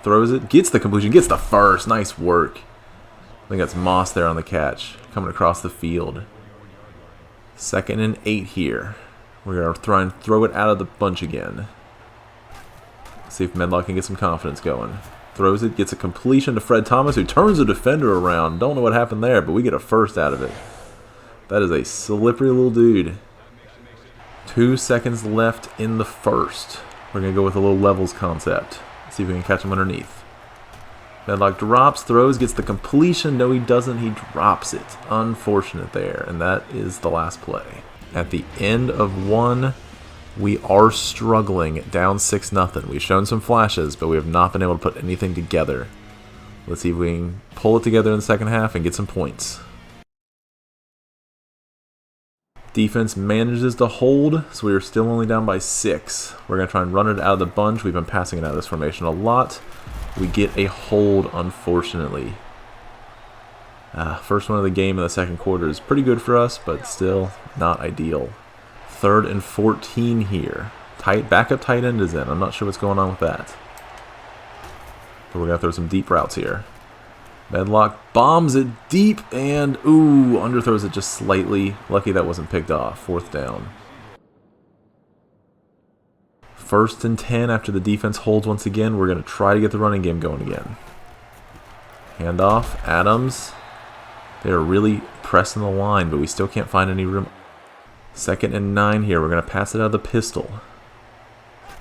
[SPEAKER 1] Throws it. Gets the completion. Gets the first. Nice work. I think that's Moss there on the catch. Coming across the field. 2nd and 8 here. We're going to try and throw it out of the bunch again. See if Medlock can get some confidence going. Throws it, gets a completion to Fred Thomas, who turns the defender around. Don't know what happened there, but we get a first out of it. That is a slippery little dude. 2 seconds left in the first. We're going to go with a little levels concept. See if we can catch him underneath. Medlock drops, throws, gets the completion. No, he doesn't. He drops it. Unfortunate there, and that is the last play. At the end of 1, we are struggling, down 6-0. We've shown some flashes, but we have not been able to put anything together. Let's see if we can pull it together in the second half and get some points. Defense manages to hold, so we are still only down by 6. We're going to try and run it out of the bunch. We've been passing it out of this formation a lot. We get a hold, unfortunately. First one of the game in the second quarter is pretty good for us, but still not ideal. 3rd and 14 here. Backup tight end is in. I'm not sure what's going on with that. But we're going to throw some deep routes here. Medlock bombs it deep and, ooh, underthrows it just slightly. Lucky that wasn't picked off. 4th down. 1st and 10 after the defense holds once again. We're going to try to get the running game going again. Handoff. Adams. They're really pressing the line, but we still can't find any room. 2nd and 9 here. We're going to pass it out of the pistol.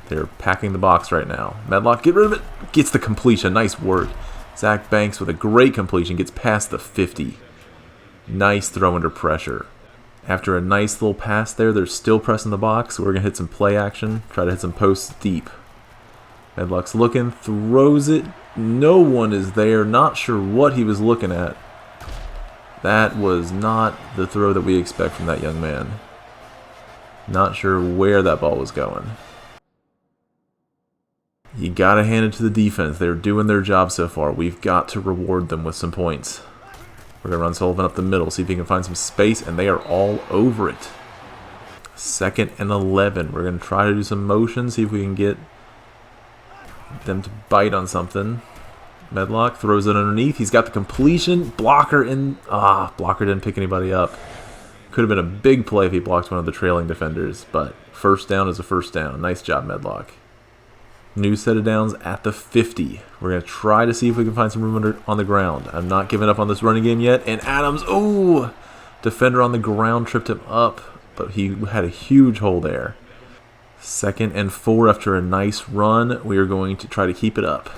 [SPEAKER 1] They're packing the box right now. Medlock, get rid of it. Gets the completion. Nice work. Zach Banks with a great completion. Gets past the 50. Nice throw under pressure. After a nice little pass there, they're still pressing the box. So we're going to hit some play action. Try to hit some posts deep. Medlock's looking. Throws it. No one is there. Not sure what he was looking at. That was not the throw that we expect from that young man. Not sure where that ball was going. You gotta hand it to the defense. They're doing their job so far. We've got to reward them with some points. We're gonna run Sullivan up the middle, see if he can find some space, and they are all over it. 2nd and 11. We're gonna try to do some motion, see if we can get them to bite on something. Medlock throws it underneath. He's got the completion. Blocker in. Blocker didn't pick anybody up. Could have been a big play if he blocked one of the trailing defenders, but first down is a first down. Nice job, Medlock. New set of downs at the 50. We're going to try to see if we can find some room on the ground. I'm not giving up on this running game yet. And Adams, defender on the ground tripped him up, but he had a huge hole there. 2nd and 4 after a nice run. We are going to try to keep it up.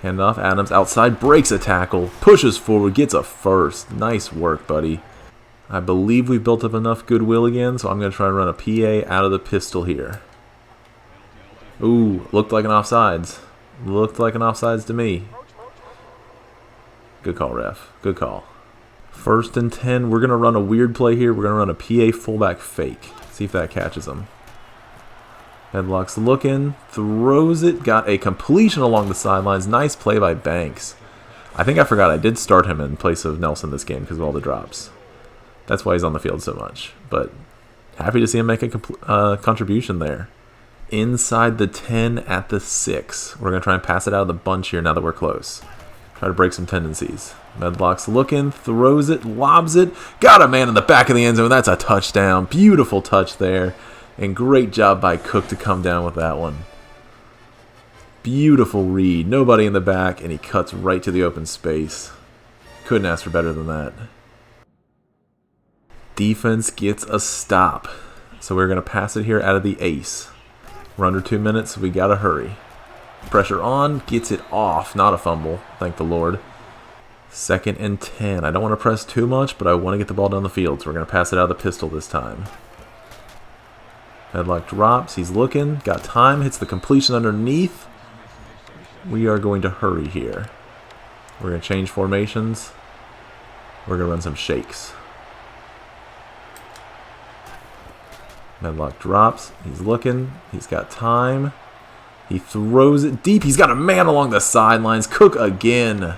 [SPEAKER 1] Handoff, Adams outside, breaks a tackle, pushes forward, gets a first. Nice work, buddy. I believe we've built up enough goodwill again, so I'm going to try and run a PA out of the pistol here. Ooh, looked like an offsides. Looked like an offsides to me. Good call, ref. Good call. 1st and 10. We're going to run a weird play here. We're going to run a PA fullback fake. See if that catches him. Medlock's looking. Throws it. Got a completion along the sidelines. Nice play by Banks. I think I forgot I did start him in place of Nelson this game because of all the drops. That's why he's on the field so much. But happy to see him make a contribution there. inside the 10 at the 6. We're going to try and pass it out of the bunch here now that we're close. Try to break some tendencies. Medlock's looking, throws it, lobs it. Got a man in the back of the end zone. That's a touchdown. Beautiful touch there. And great job by Cook to come down with that one. Beautiful read. Nobody in the back, and he cuts right to the open space. Couldn't ask for better than that. Defense gets a stop. So we're going to pass it here out of the ace. We're under 2 minutes, so we got to hurry. Pressure on, gets it off. Not a fumble, thank the Lord. 2nd and 10. I don't want to press too much, but I want to get the ball down the field, so we're going to pass it out of the pistol this time. Medlock drops, he's looking, got time, hits the completion underneath. We are going to hurry here. We're going to change formations. We're going to run some shakes. Medlock drops, he's looking, he's got time. He throws it deep. He's got a man along the sidelines. Cook again.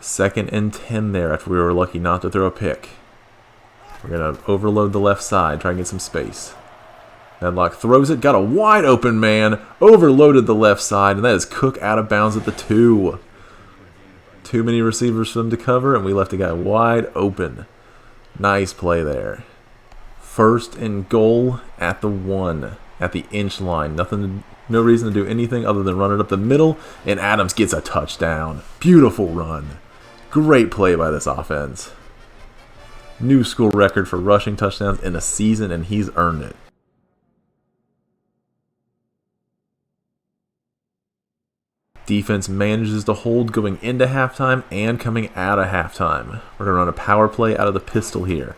[SPEAKER 1] 2nd and 10 there after we were lucky not to throw a pick. We're going to overload the left side, try and get some space. Medlock throws it. Got a wide open man. Overloaded the left side, and that is Cook out of bounds at the 2. Too many receivers for him to cover, and we left a guy wide open. Nice play there. 1st and goal at the 1. At the inch line. No reason to do anything other than run it up the middle, and Adams gets a touchdown. Beautiful run. Great play by this offense. New school record for rushing touchdowns in a season, and he's earned it. Defense manages to hold going into halftime and coming out of halftime. We're going to run a power play out of the pistol here.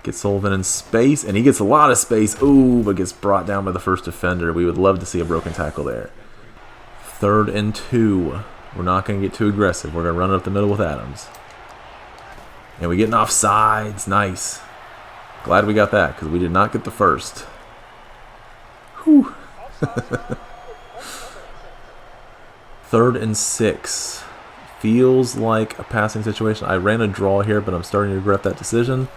[SPEAKER 1] Gets Sullivan in space, and he gets a lot of space. Ooh, but gets brought down by the first defender. We would love to see a broken tackle there. 3rd and 2. We're not going to get too aggressive. We're going to run it up the middle with Adams. And we get an offsides. Nice. Glad we got that, because we did not get the first. Whew. 3rd and 6. Feels like a passing situation. I ran a draw here, but I'm starting to regret that decision.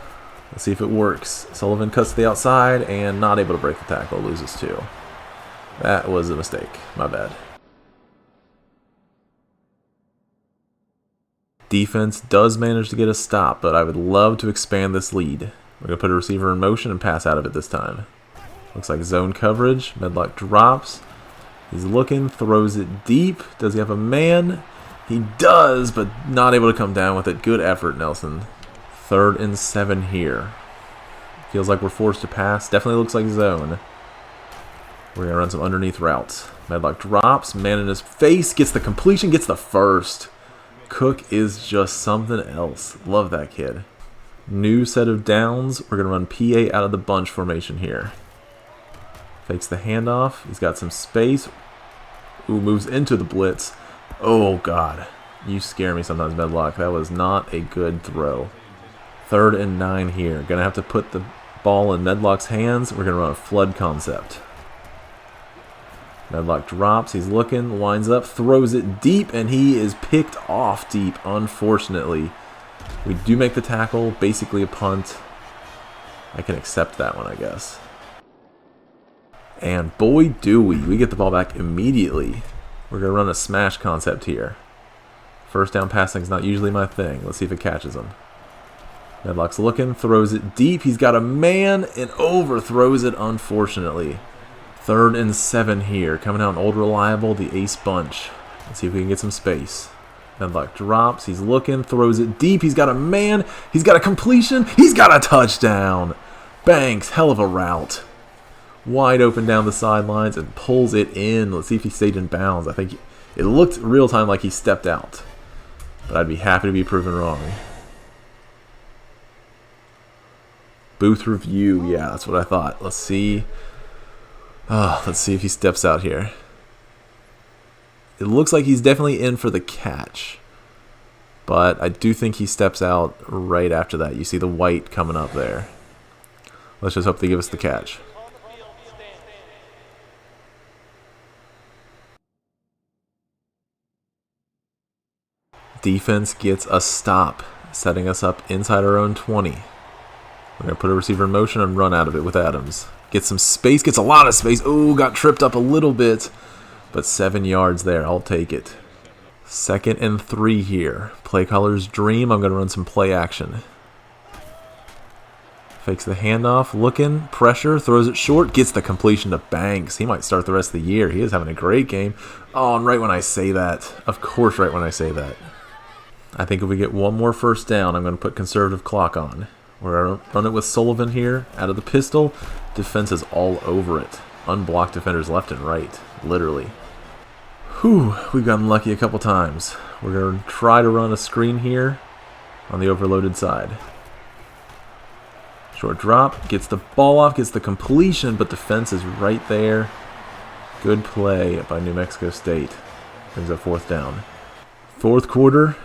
[SPEAKER 1] Let's see if it works. Sullivan cuts to the outside and not able to break the tackle. Loses 2. That was a mistake. My bad. Defense does manage to get a stop, but I would love to expand this lead. We're going to put a receiver in motion and pass out of it this time. Looks like zone coverage. Medlock drops. He's looking, throws it deep. Does he have a man? He does, but not able to come down with it. Good effort, Nelson. 3rd and 7 here. Feels like we're forced to pass. Definitely looks like zone. We're going to run some underneath routes. Medlock drops. Man in his face. Gets the completion. Gets the first. Cook is just something else. Love that kid. New set of downs. We're going to run PA out of the bunch formation here. Fakes the handoff. He's got some space. Ooh, moves into the blitz. Oh, God. You scare me sometimes, Medlock. That was not a good throw. 3rd and 9 here. Gonna have to put the ball in Medlock's hands. We're gonna run a flood concept. Medlock drops. He's looking, lines up, throws it deep, and he is picked off deep, unfortunately. We do make the tackle, basically a punt. I can accept that one, I guess. And boy, do we get the ball back immediately. We're gonna run a smash concept here. First down passing is not usually my thing. Let's see if it catches him. Medlock's looking, throws it deep. He's got a man and overthrows it, unfortunately. 3rd and 7 here. Coming out an old reliable, the ace bunch. Let's see if we can get some space. Medlock drops. He's looking, throws it deep. He's got a man. He's got a completion. He's got a touchdown. Banks, hell of a route. Wide open down the sidelines and pulls it in. Let's see if he stayed in bounds. I think it looked real time like he stepped out. But I'd be happy to be proven wrong. Booth review. Yeah, that's what I thought. Let's see. Let's see if he steps out here. It looks like he's definitely in for the catch. But I do think he steps out right after that. You see the white coming up there. Let's just hope they give us the catch. Defense gets a stop, setting us up inside our own 20. We're going to put a receiver in motion and run out of it with Adams. Gets some space, gets a lot of space. Oh, got tripped up a little bit. But 7 yards there, I'll take it. 2nd and 3 here. Play caller's dream, I'm going to run some play action. Fakes the handoff, looking, pressure, throws it short, gets the completion to Banks. He might start the rest of the year. He is having a great game. Oh, and right when I say that, of course right when I say that. I think if we get one more first down, I'm going to put conservative clock on. We're going to run it with Sullivan here, out of the pistol. Defense is all over it. Unblocked defenders left and right, literally. Whew, we've gotten lucky a couple times. We're going to try to run a screen here on the overloaded side. Short drop, gets the ball off, gets the completion, but defense is right there. Good play by New Mexico State. Brings up 4th down. 4th quarter,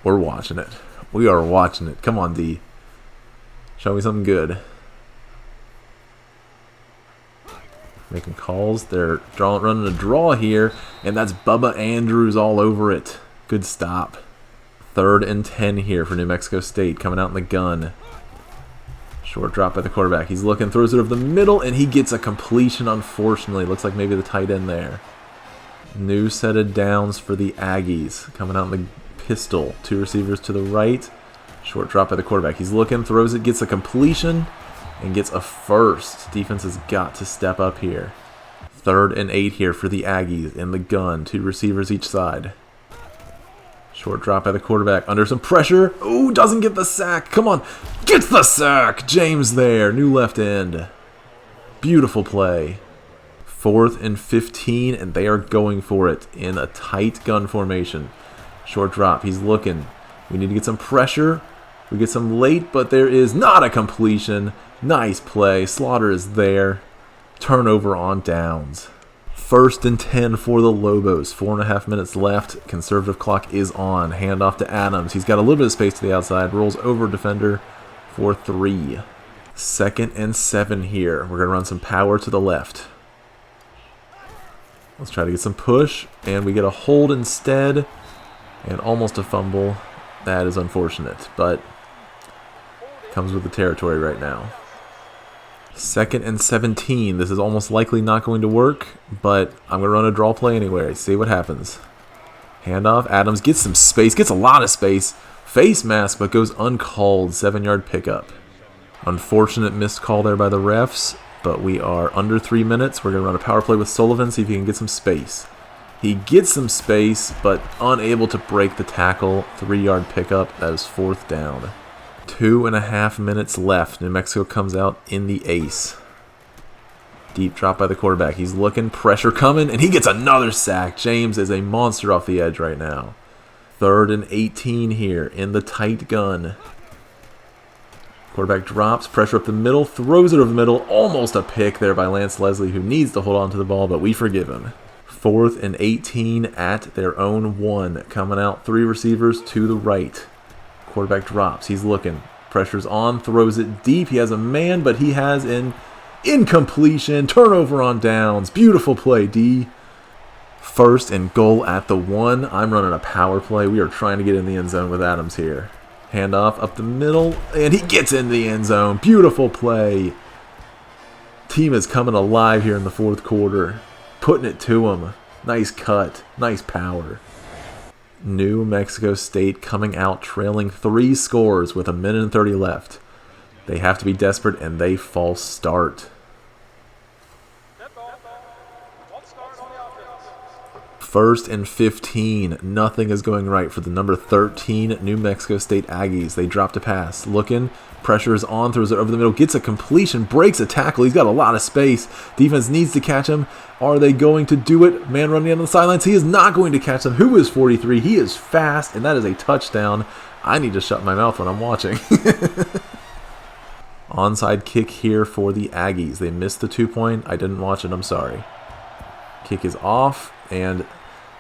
[SPEAKER 1] we're watching it. We are watching it. Come on, D. Show me something good. Making calls. They're running a draw here, and that's Bubba Andrews all over it. Good stop. 3rd and 10 here for New Mexico State, coming out in the gun. Short drop by the quarterback. He's looking, throws it over the middle, and he gets a completion, unfortunately. Looks like maybe the tight end there. New set of downs for the Aggies. Coming out in the pistol. 2 receivers to the right. Short drop by the quarterback. He's looking, throws it, gets a completion, and gets a first. Defense has got to step up here. 3rd and 8 here for the Aggies in the gun. 2 receivers each side. Short drop by the quarterback. Under some pressure. Ooh, doesn't get the sack. Come on. Gets the sack. James there. New left end. Beautiful play. 4th and 15, and they are going for it in a tight gun formation. Short drop. He's looking. We need to get some pressure. We get some late, but there is not a completion. Nice play. Slaughter is there. Turnover on downs. 1st and 10 for the Lobos. 4.5 minutes left. Conservative clock is on. Handoff to Adams. He's got a little bit of space to the outside. Rolls over defender for 3. 2nd and 7 here. We're going to run some power to the left. Let's try to get some push. And we get a hold instead. And almost a fumble. That is unfortunate. But comes with the territory right now. 2nd and 17. This is almost likely not going to work, but I'm going to run a draw play anyway. See what happens. Handoff. Adams gets some space. Gets a lot of space. Face mask, but goes uncalled. 7-yard pickup. Unfortunate missed call there by the refs, but we are under 3 minutes. We're going to run a power play with Sullivan, see if he can get some space. He gets some space, but unable to break the tackle. 3-yard pickup. That is 4th down. 2.5 minutes left. New Mexico comes out in the ace. Deep drop by the quarterback. He's looking, pressure coming, and he gets another sack. James is a monster off the edge right now. 3rd and 18 here in the tight gun. Quarterback drops, pressure up the middle, throws it over the middle. Almost a pick there by Lance Leslie, who needs to hold on to the ball, but we forgive him. 4th and 18 at their own 1. Coming out, 3 receivers to the right. Quarterback drops. He's looking. Pressure's on. Throws it deep. He has a man, but he has an incompletion. Turnover on downs. Beautiful play, D. 1st and goal at the 1. I'm running a power play. We are trying to get in the end zone with Adams here. Handoff up the middle, and he gets in the end zone. Beautiful play. Team is coming alive here in the 4th quarter. Putting it to him. Nice cut. Nice power. New Mexico State coming out trailing 3 scores with 1:30 left. They have to be desperate, and they false start. 1st and 15. Nothing is going right for the number 13 New Mexico State Aggies. They dropped a pass. Looking. Pressure is on. Throws it over the middle. Gets a completion. Breaks a tackle. He's got a lot of space. Defense needs to catch him. Are they going to do it? Man running on the sidelines. He is not going to catch him. Who is 43? He is fast, and that is a touchdown. I need to shut my mouth when I'm watching. Onside kick here for the Aggies. They missed the 2-point. I didn't watch it. I'm sorry. Kick is off, and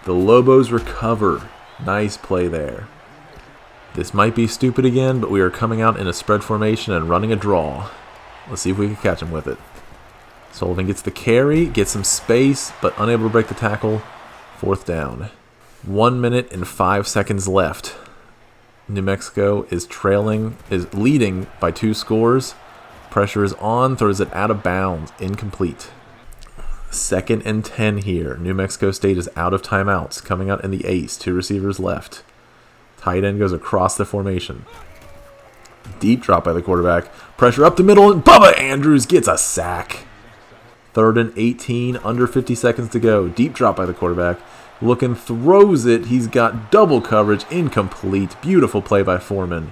[SPEAKER 1] the Lobos recover. Nice play there. This might be stupid again, but we are coming out in a spread formation and running a draw. Let's see if we can catch him with it. Sullivan gets the carry, gets some space, but unable to break the tackle. 4th down. 1 minute and 5 seconds left. New Mexico is leading by 2 scores. Pressure is on, throws it out of bounds, incomplete. 2nd and 10 here. New Mexico State is out of timeouts, coming out in the ace. 2 receivers left. Tight end goes across the formation. Deep drop by the quarterback. Pressure up the middle, and Bubba Andrews gets a sack. 3rd and 18, under 50 seconds to go. Deep drop by the quarterback. Looking, throws it. He's got double coverage, incomplete. Beautiful play by Foreman.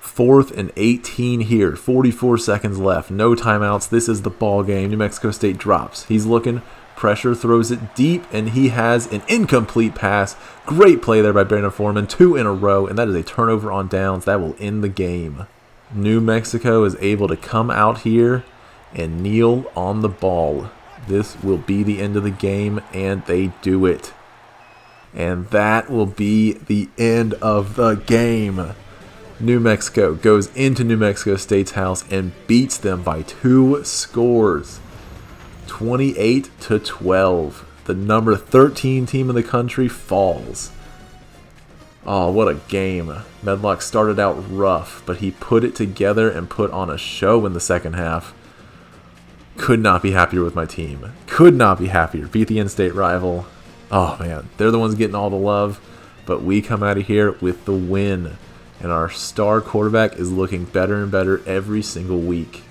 [SPEAKER 1] 4th and 18 here. 44 seconds left. No timeouts. This is the ball game. New Mexico State drops. He's looking. Pressure, throws it deep, and he has an incomplete pass. Great play there by Brandon Foreman. 2 in a row, and that is a turnover on downs. That will end the game. New Mexico is able to come out here and kneel on the ball. This will be the end of the game, and they do it. And that will be the end of the game. New Mexico goes into New Mexico State's house and beats them by 2 scores. 28-12. The number 13 team in the country falls. Oh, what a game. Medlock started out rough, but he put it together and put on a show in the second half. Could not be happier with my team. Could not be happier. Beat the in-state rival. Oh, man. They're the ones getting all the love, but we come out of here with the win. And our star quarterback is looking better and better every single week.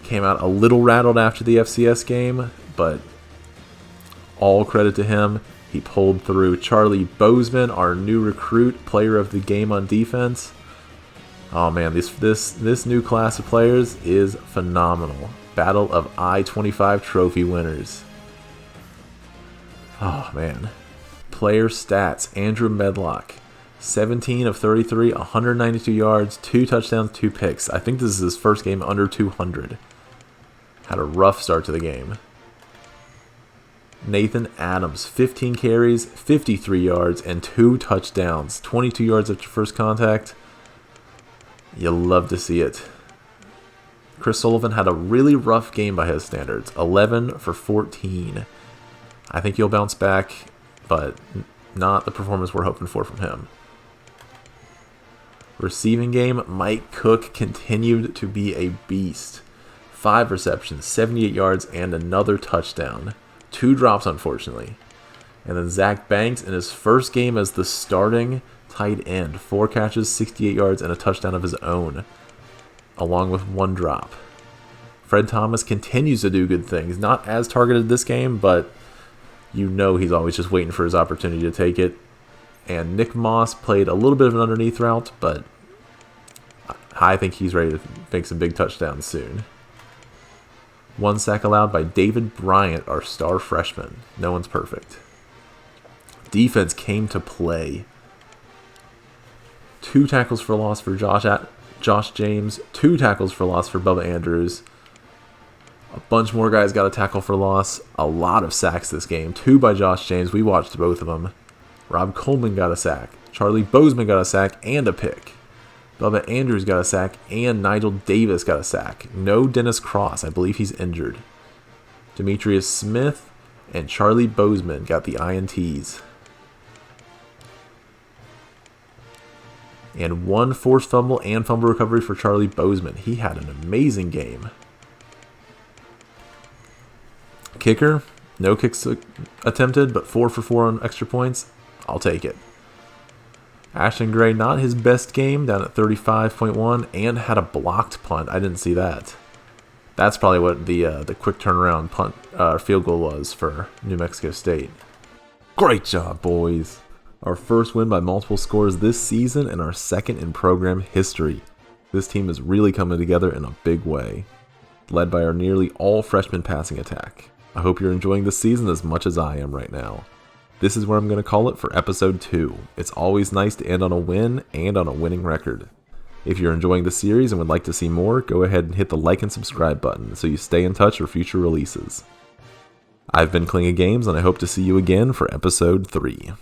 [SPEAKER 1] Came out a little rattled after the FCS game, but all credit to him. He pulled through. Charlie Bozeman, our new recruit, player of the game on defense. Oh man, this new class of players is phenomenal. Battle of I-25 trophy winners. Oh man. Player stats. Andrew Medlock. 17 of 33, 192 yards, 2 touchdowns, 2 picks. I think this is his first game under 200. Had a rough start to the game. Nathan Adams, 15 carries, 53 yards, and 2 touchdowns. 22 yards after first contact. You love to see it. Chris Sullivan had a really rough game by his standards. 11 for 14. I think he'll bounce back, but not the performance we're hoping for from him. Receiving game, Mike Cook continued to be a beast. 5 receptions, 78 yards, and another touchdown. 2 drops, unfortunately. And then Zach Banks in his first game as the starting tight end. 4 catches, 68 yards, and a touchdown of his own, along with 1 drop. Fred Thomas continues to do good things. Not as targeted this game, but you know he's always just waiting for his opportunity to take it. And Nick Moss played a little bit of an underneath route, but I think he's ready to make some big touchdowns soon. 1 sack allowed by David Bryant, our star freshman. No one's perfect. Defense came to play. 2 tackles for loss for Josh James. 2 tackles for loss for Bubba Andrews. A bunch more guys got a tackle for loss. A lot of sacks this game. 2 by Josh James. We watched both of them. Rob Coleman got a sack. Charlie Bozeman got a sack and a pick. Bubba Andrews got a sack, and Nigel Davis got a sack. No Dennis Cross. I believe he's injured. Demetrius Smith and Charlie Bozeman got the INTs. And 1 forced fumble and fumble recovery for Charlie Bozeman. He had an amazing game. Kicker, no kicks attempted, but 4 for 4 on extra points. I'll take it. Ashton Gray, not his best game, down at 35.1, and had a blocked punt. I didn't see that. That's probably what the quick turnaround punt field goal was for New Mexico State. Great job, boys. Our first win by multiple scores this season and our second in program history. This team is really coming together in a big way, led by our nearly all freshman passing attack. I hope you're enjoying this season as much as I am right now. This is where I'm going to call it for episode 2. It's always nice to end on a win and on a winning record. If you're enjoying the series and would like to see more, go ahead and hit the like and subscribe button so you stay in touch for future releases. I've been Kling of Games, and I hope to see you again for episode 3.